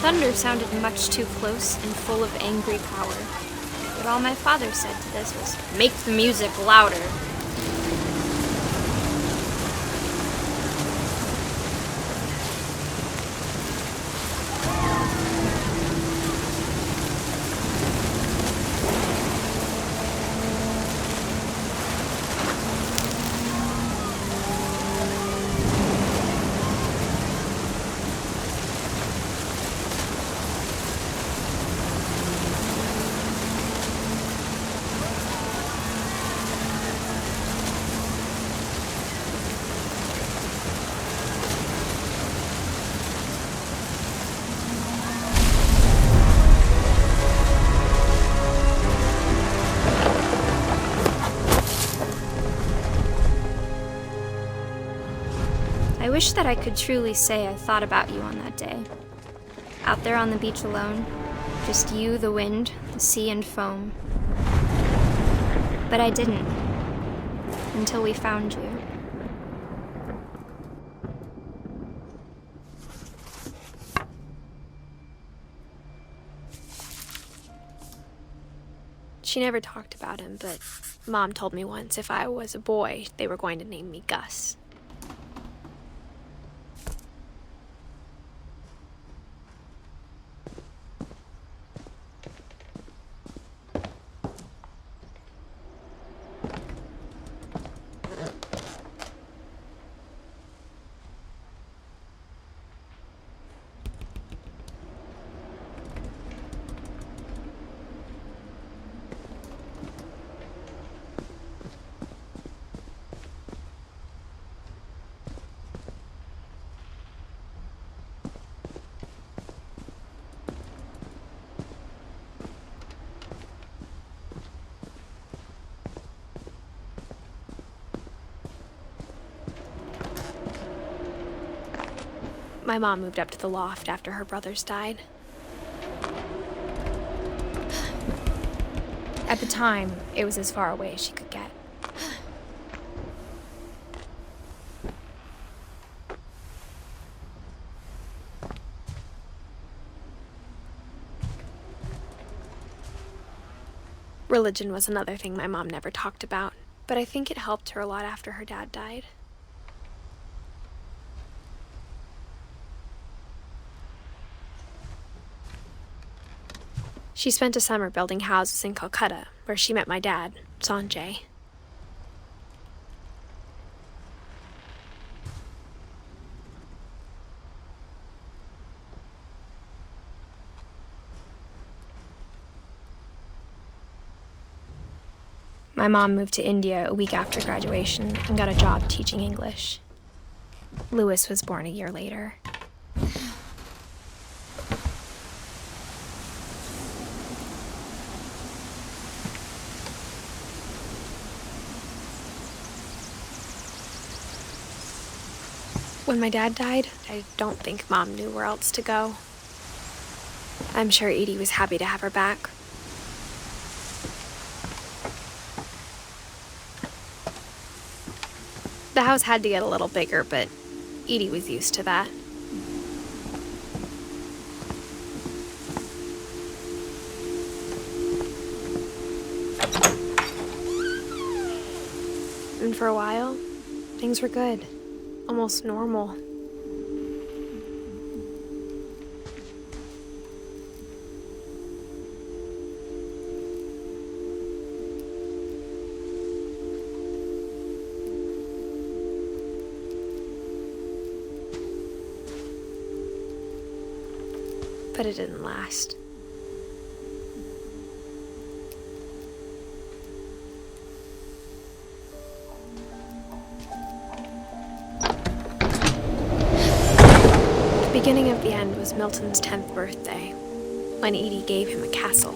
Thunder sounded much too close and full of angry power. But all my father said to this was, "Make the music louder." I wish that I could truly say I thought about you on that day. Out there on the beach alone, just you, the wind, the sea and foam. But I didn't, until we found you. She never talked about him, but Mom told me once if I was a boy, they were going to name me Gus. My mom moved up to the loft after her brothers died. At the time, it was as far away as she could get. Religion was another thing my mom never talked about, but I think it helped her a lot after her dad died. She spent a summer building houses in Calcutta, where she met my dad, Sanjay. My mom moved to India a week after graduation and got a job teaching English. Louis was born a year later. When my dad died, I don't think Mom knew where else to go. I'm sure Edie was happy to have her back. The house had to get a little bigger, but Edie was used to that. And for a while, things were good. Almost normal. But it didn't last. The beginning of the end was Milton's 10th birthday, when Edie gave him a castle.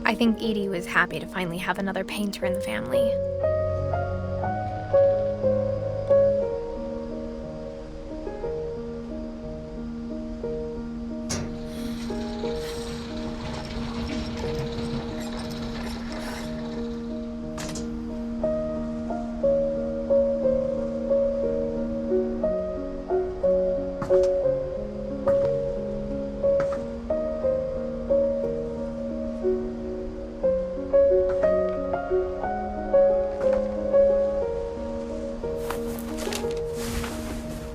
I think Edie was happy to finally have another painter in the family.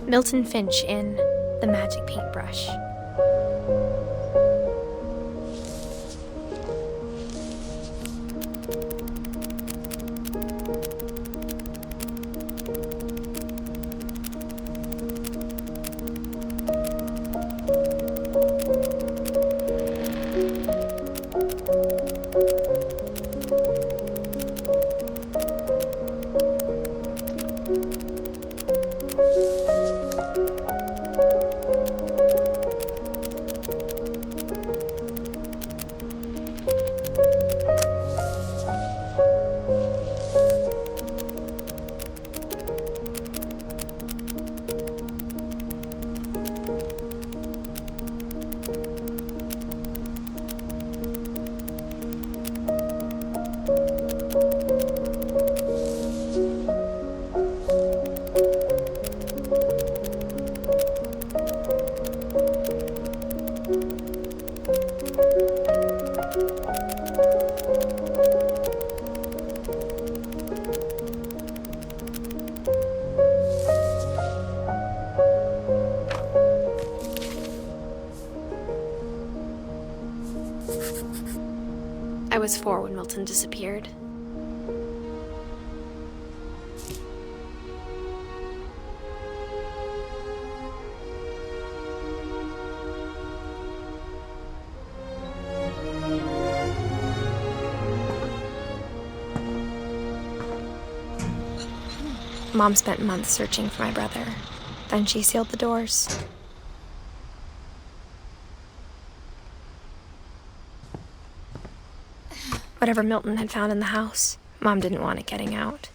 Milton Finch in The Magic Paintbrush. was 4 when Milton disappeared. Mom spent months searching for my brother. Then she sealed the doors. Whatever Milton had found in the house, Mom didn't want it getting out.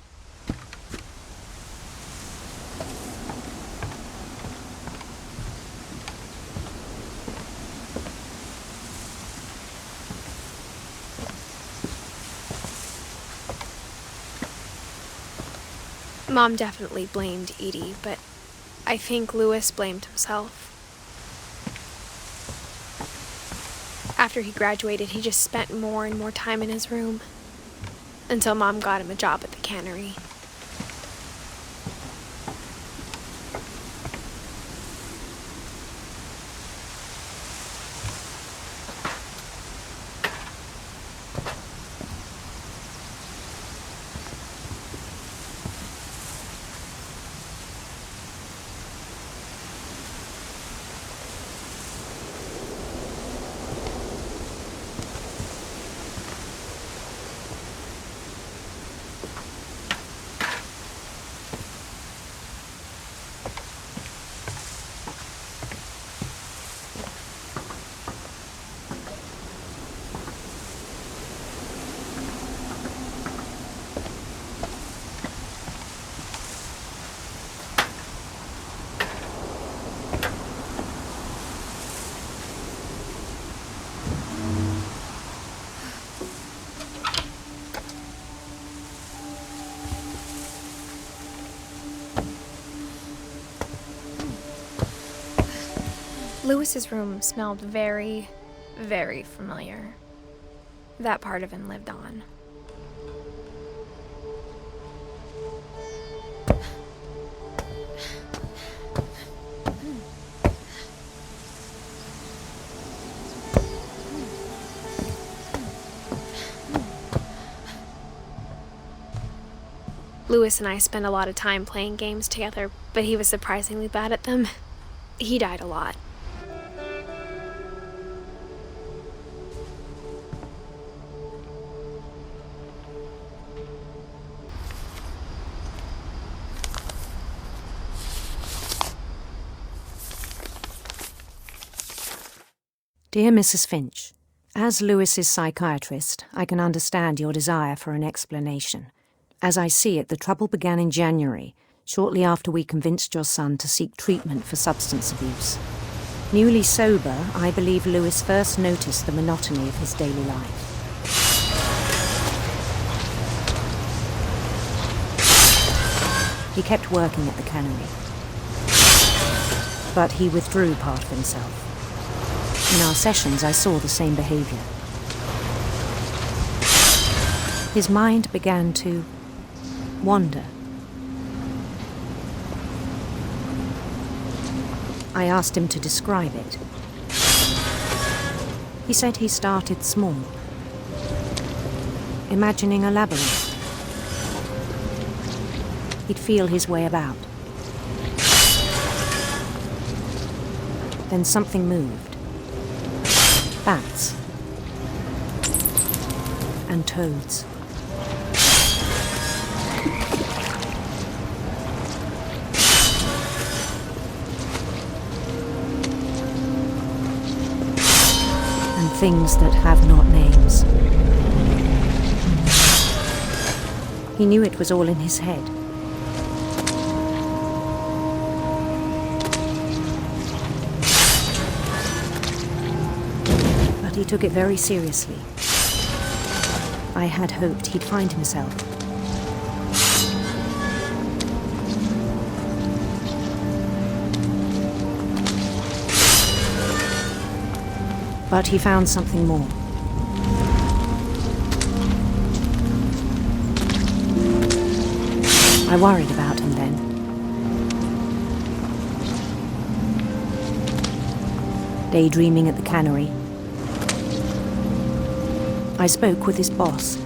Mom definitely blamed Edie, but I think Louis blamed himself. After he graduated, he just spent more and more time in his room, until Mom got him a job at the cannery. Louis's room smelled very, very familiar. That part of him lived on. Louis and I spent a lot of time playing games together, but he was surprisingly bad at them. He died a lot. Dear Mrs. Finch, as Louis's psychiatrist, I can understand your desire for an explanation. As I see it, the trouble began in January, shortly after we convinced your son to seek treatment for substance abuse. Newly sober, I believe Louis first noticed the monotony of his daily life. He kept working at the cannery, but he withdrew part of himself. In our sessions, I saw the same behavior. His mind began to wander. I asked him to describe it. He said he started small, imagining a labyrinth. He'd feel his way about. Then something moved. Bats and toads. And things that have not names. He knew it was all in his head. He took it very seriously. I had hoped he'd find himself. But he found something more. I worried about him then. Daydreaming at the cannery. I spoke with his boss,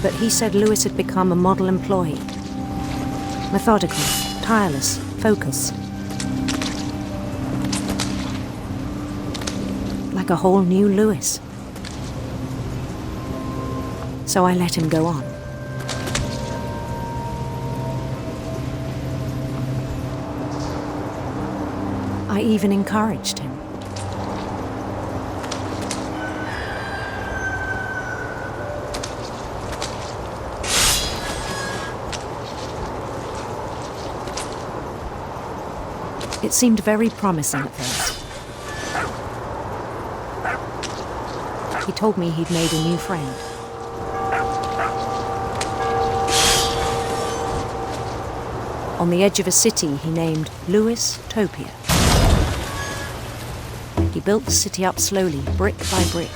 but he said Lewis had become a model employee. Methodical, tireless, focused. Like a whole new Lewis. So I let him go on. I even encouraged him. It seemed very promising at first. He told me he'd made a new friend. On the edge of a city he named Lewis Topia. He built the city up slowly, brick by brick.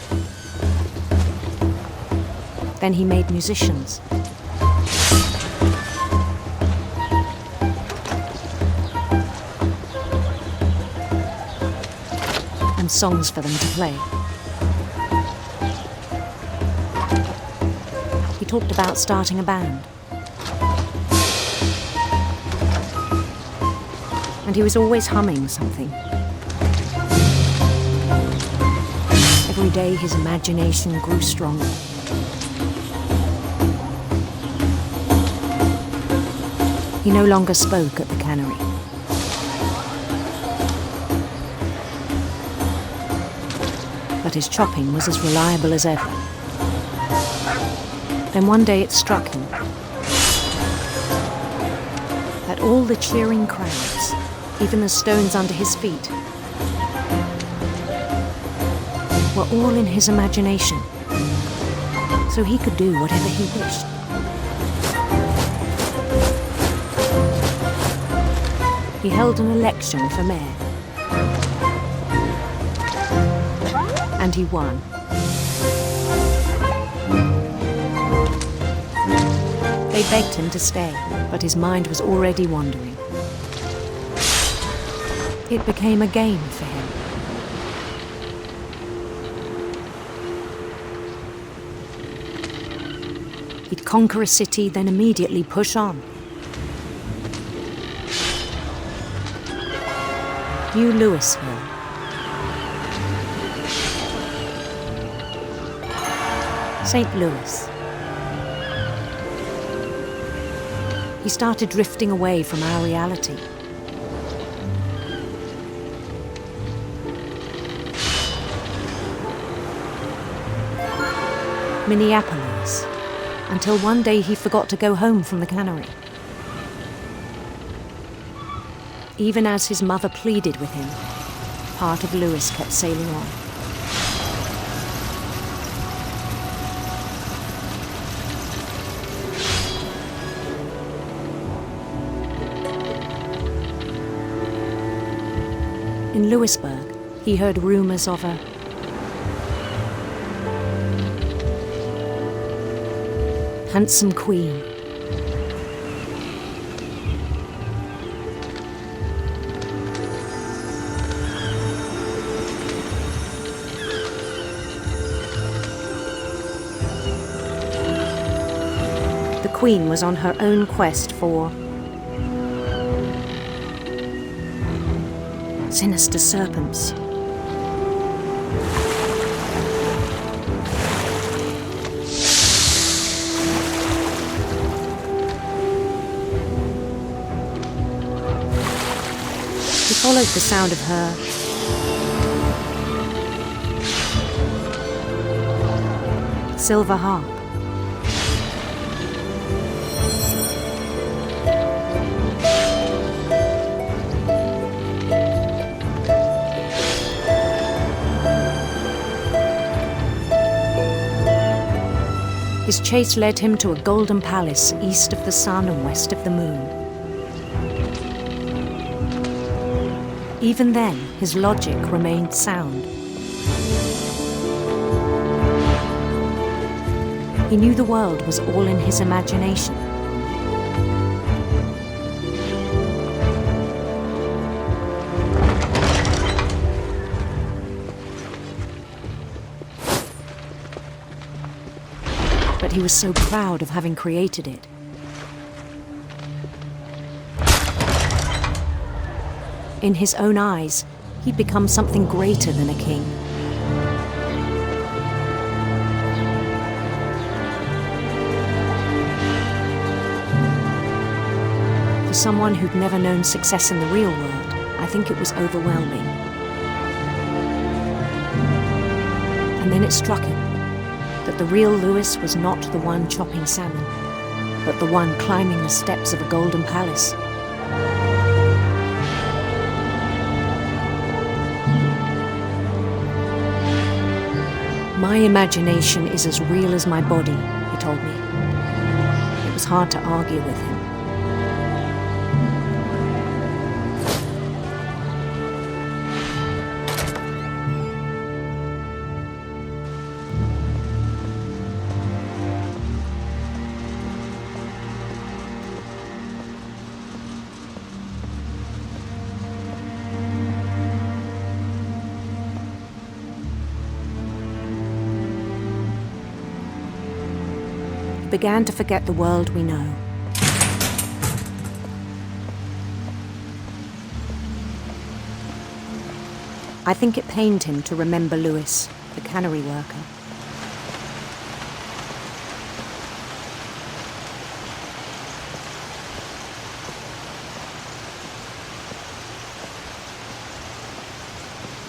Then he made musicians. And songs for them to play. He talked about starting a band. And he was always humming something. Every day his imagination grew stronger. He no longer spoke at the cannery. But his chopping was as reliable as ever. Then one day it struck him that all the cheering crowds, even the stones under his feet, were all in his imagination, so he could do whatever he wished. He held an election for mayor. And he won. They begged him to stay, but his mind was already wandering. It became a game for him. He'd conquer a city, then immediately push on. New Louisville. St. Louis. He started drifting away from our reality. Minneapolis, until one day he forgot to go home from the cannery. Even as his mother pleaded with him, part of Lewis kept sailing on. In Lewisburg, he heard rumors of a handsome queen. The queen was on her own quest for sinister serpents. He followed the sound of her silver harp. His chase led him to a golden palace east of the sun and west of the moon. Even then, his logic remained sound. He knew the world was all in his imagination. but he was so proud of having created it. In his own eyes, he'd become something greater than a king. For someone who'd never known success in the real world, I think it was overwhelming. And then it struck him that the real Lewis was not the one chopping salmon, but the one climbing the steps of a golden palace. My imagination is as real as my body, he told me. It was hard to argue with him. Began to forget the world we know. I think it pained him to remember Lewis, the cannery worker.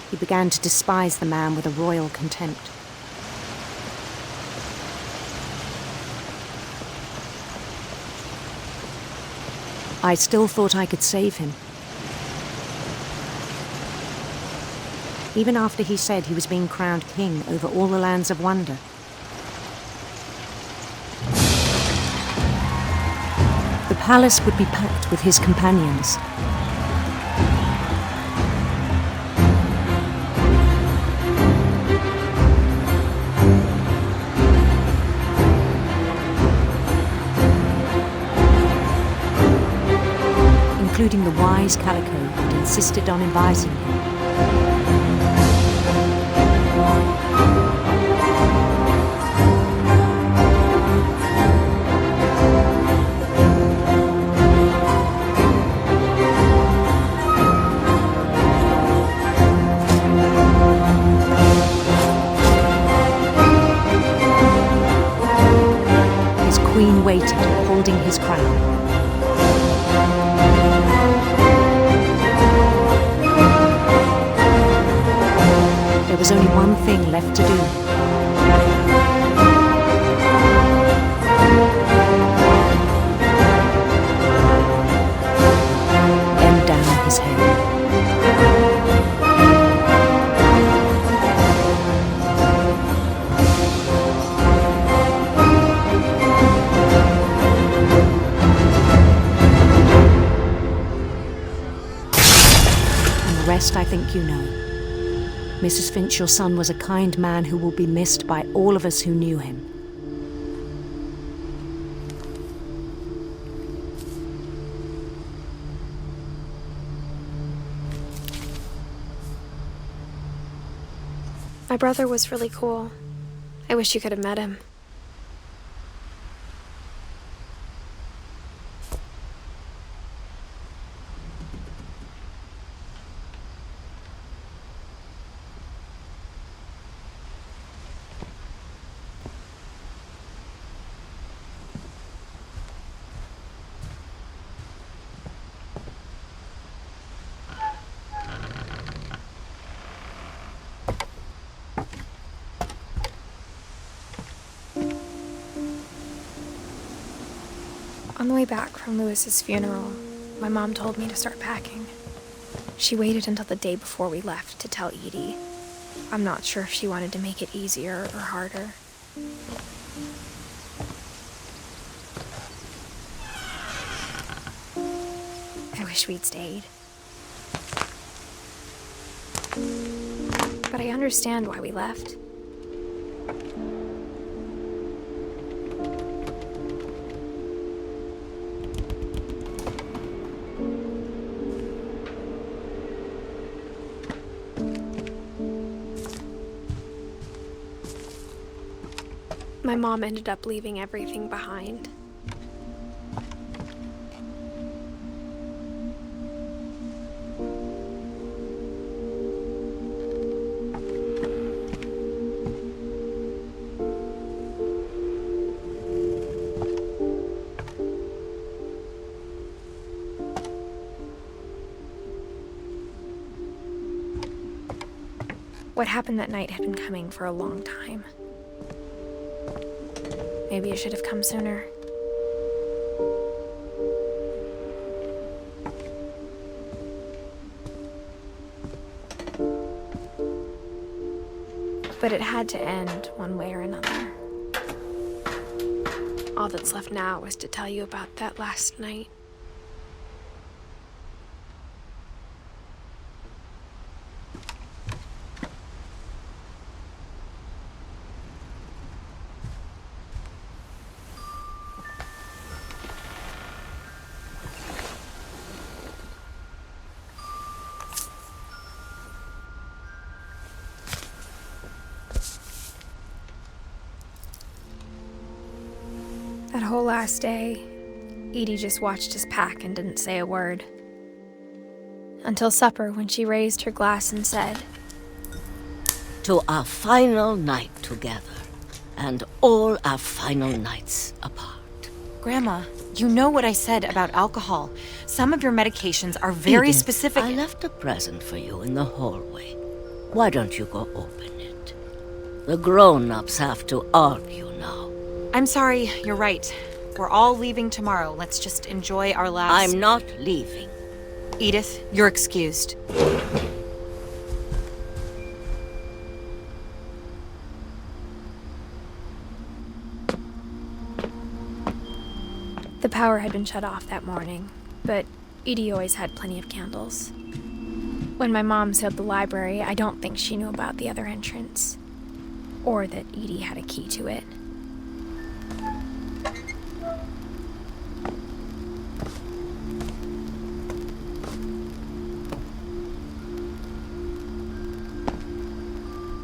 He began to despise the man with a royal contempt. I still thought I could save him. Even after he said he was being crowned king over all the lands of wonder. The palace would be packed with his companions. Including the wise Calico who'd insisted on inviting him. His queen waited, holding his crown. There was only one thing left to do. Bend down his head. And the rest I think you know. Mrs. Finch, your son was a kind man who will be missed by all of us who knew him. My brother was really cool. I wish you could have met him. On the way back from Lewis's funeral, my mom told me to start packing. She waited until the day before we left to tell Edie. I'm not sure if she wanted to make it easier or harder. I wish we'd stayed. But I understand why we left. My mom ended up leaving everything behind. What happened that night had been coming for a long time. Maybe it should have come sooner. But it had to end one way or another. All that's left now is to tell you about that last night. That whole last day, Edie just watched us pack and didn't say a word. Until supper, when she raised her glass and said, "To our final night together, and all our final nights apart." Grandma, you know what I said about alcohol. Some of your medications are very Edith, specific. I left a present for you in the hallway. Why don't you go open it? The grown-ups have to argue now. I'm sorry, you're right. We're all leaving tomorrow. Let's just enjoy our last... I'm not leaving. Edith, you're excused. The power had been shut off that morning, but Edie always had plenty of candles. When my mom sealed the library, I don't think she knew about the other entrance, or that Edie had a key to it.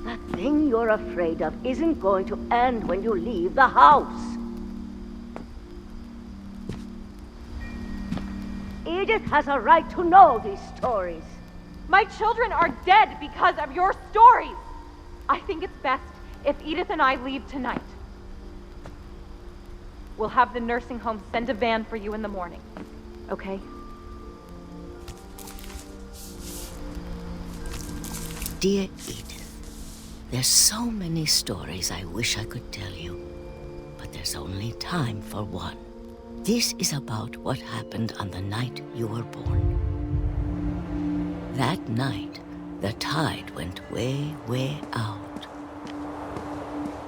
That thing you're afraid of isn't going to end when you leave the house. Edith has a right to know these stories. My children are dead because of your stories. I think it's best if Edith and I leave tonight. We'll have the nursing home send a van for you in the morning, okay? Dear Edith, there's so many stories I wish I could tell you, but there's only time for one. This is about what happened on the night you were born. That night, the tide went way, way out.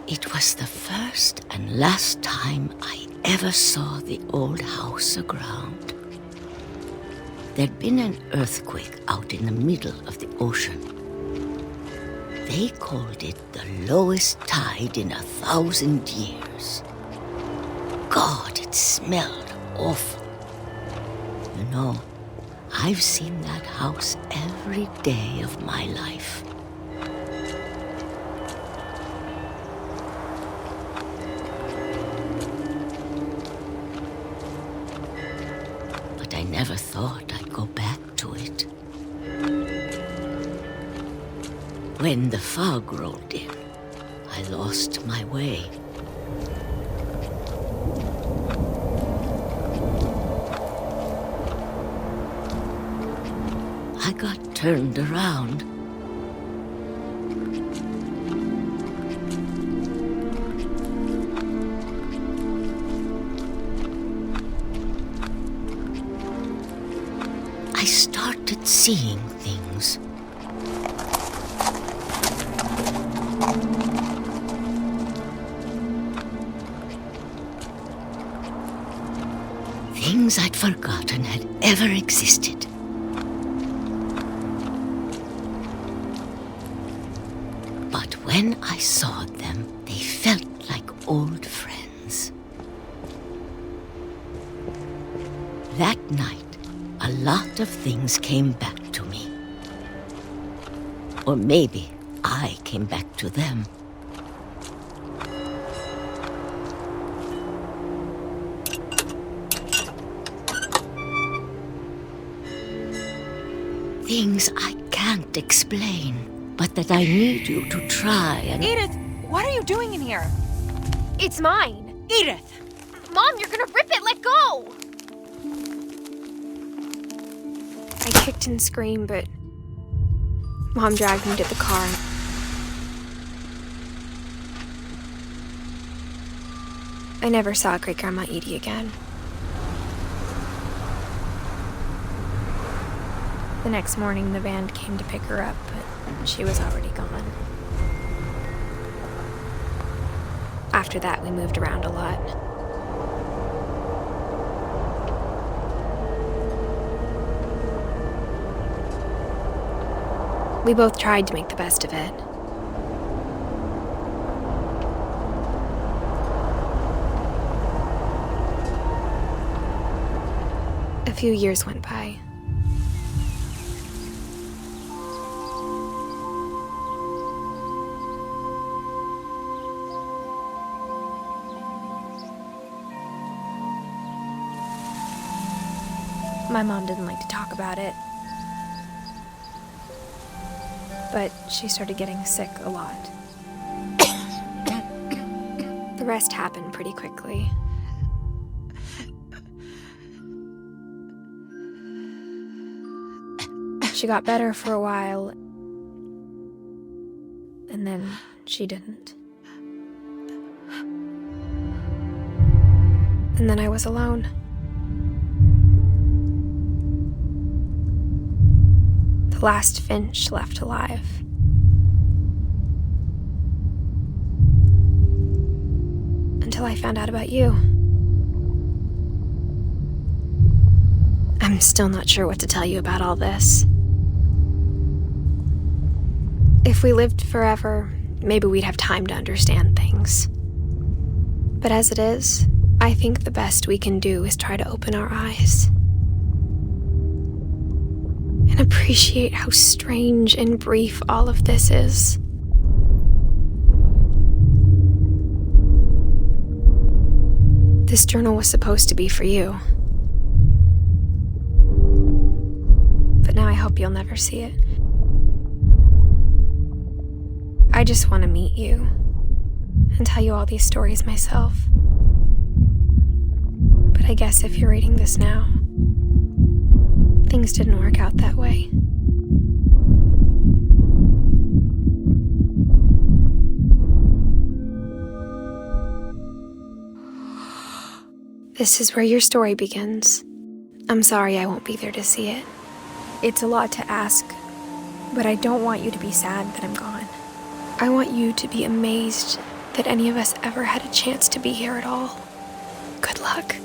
It was the first and last time I ever saw the old house aground. There'd been an earthquake out in the middle of the ocean. They called it the lowest tide in 1,000 years. God, it smelled awful. You know, I've seen that house every day of my life. But I never thought I'd go back to it. When the fog rolled in, I lost my way. I got turned around. I started seeing things. Things I'd forgotten had ever existed. But when I saw them, they felt like old friends. That night, a lot of things came back to me. Or maybe I came back to them. things I can't explain, but that I need you to try and... Edith, what are you doing in here? It's mine. Edith! Mom, you're gonna rip it! Let go! I kicked and screamed, but Mom dragged me to the car. I never saw Great-Grandma Edie again. The next morning, the band came to pick her up, but she was already gone. After that, we moved around a lot. We both tried to make the best of it. A few years went by. My mom didn't like to talk about it, but she started getting sick a lot. The rest happened pretty quickly. She got better for a while, and then she didn't. And then I was alone. The last Finch left alive. Until I found out about you. I'm still not sure what to tell you about all this. If we lived forever, maybe we'd have time to understand things. But as it is, I think the best we can do is try to open our eyes. And appreciate how strange and brief all of this is. This journal was supposed to be for you. But now I hope you'll never see it. I just want to meet you and tell you all these stories myself. But I guess if you're reading this now, things didn't work out that way. This is where your story begins. I'm sorry I won't be there to see it. It's a lot to ask, but I don't want you to be sad that I'm gone. I want you to be amazed that any of us ever had a chance to be here at all. Good luck.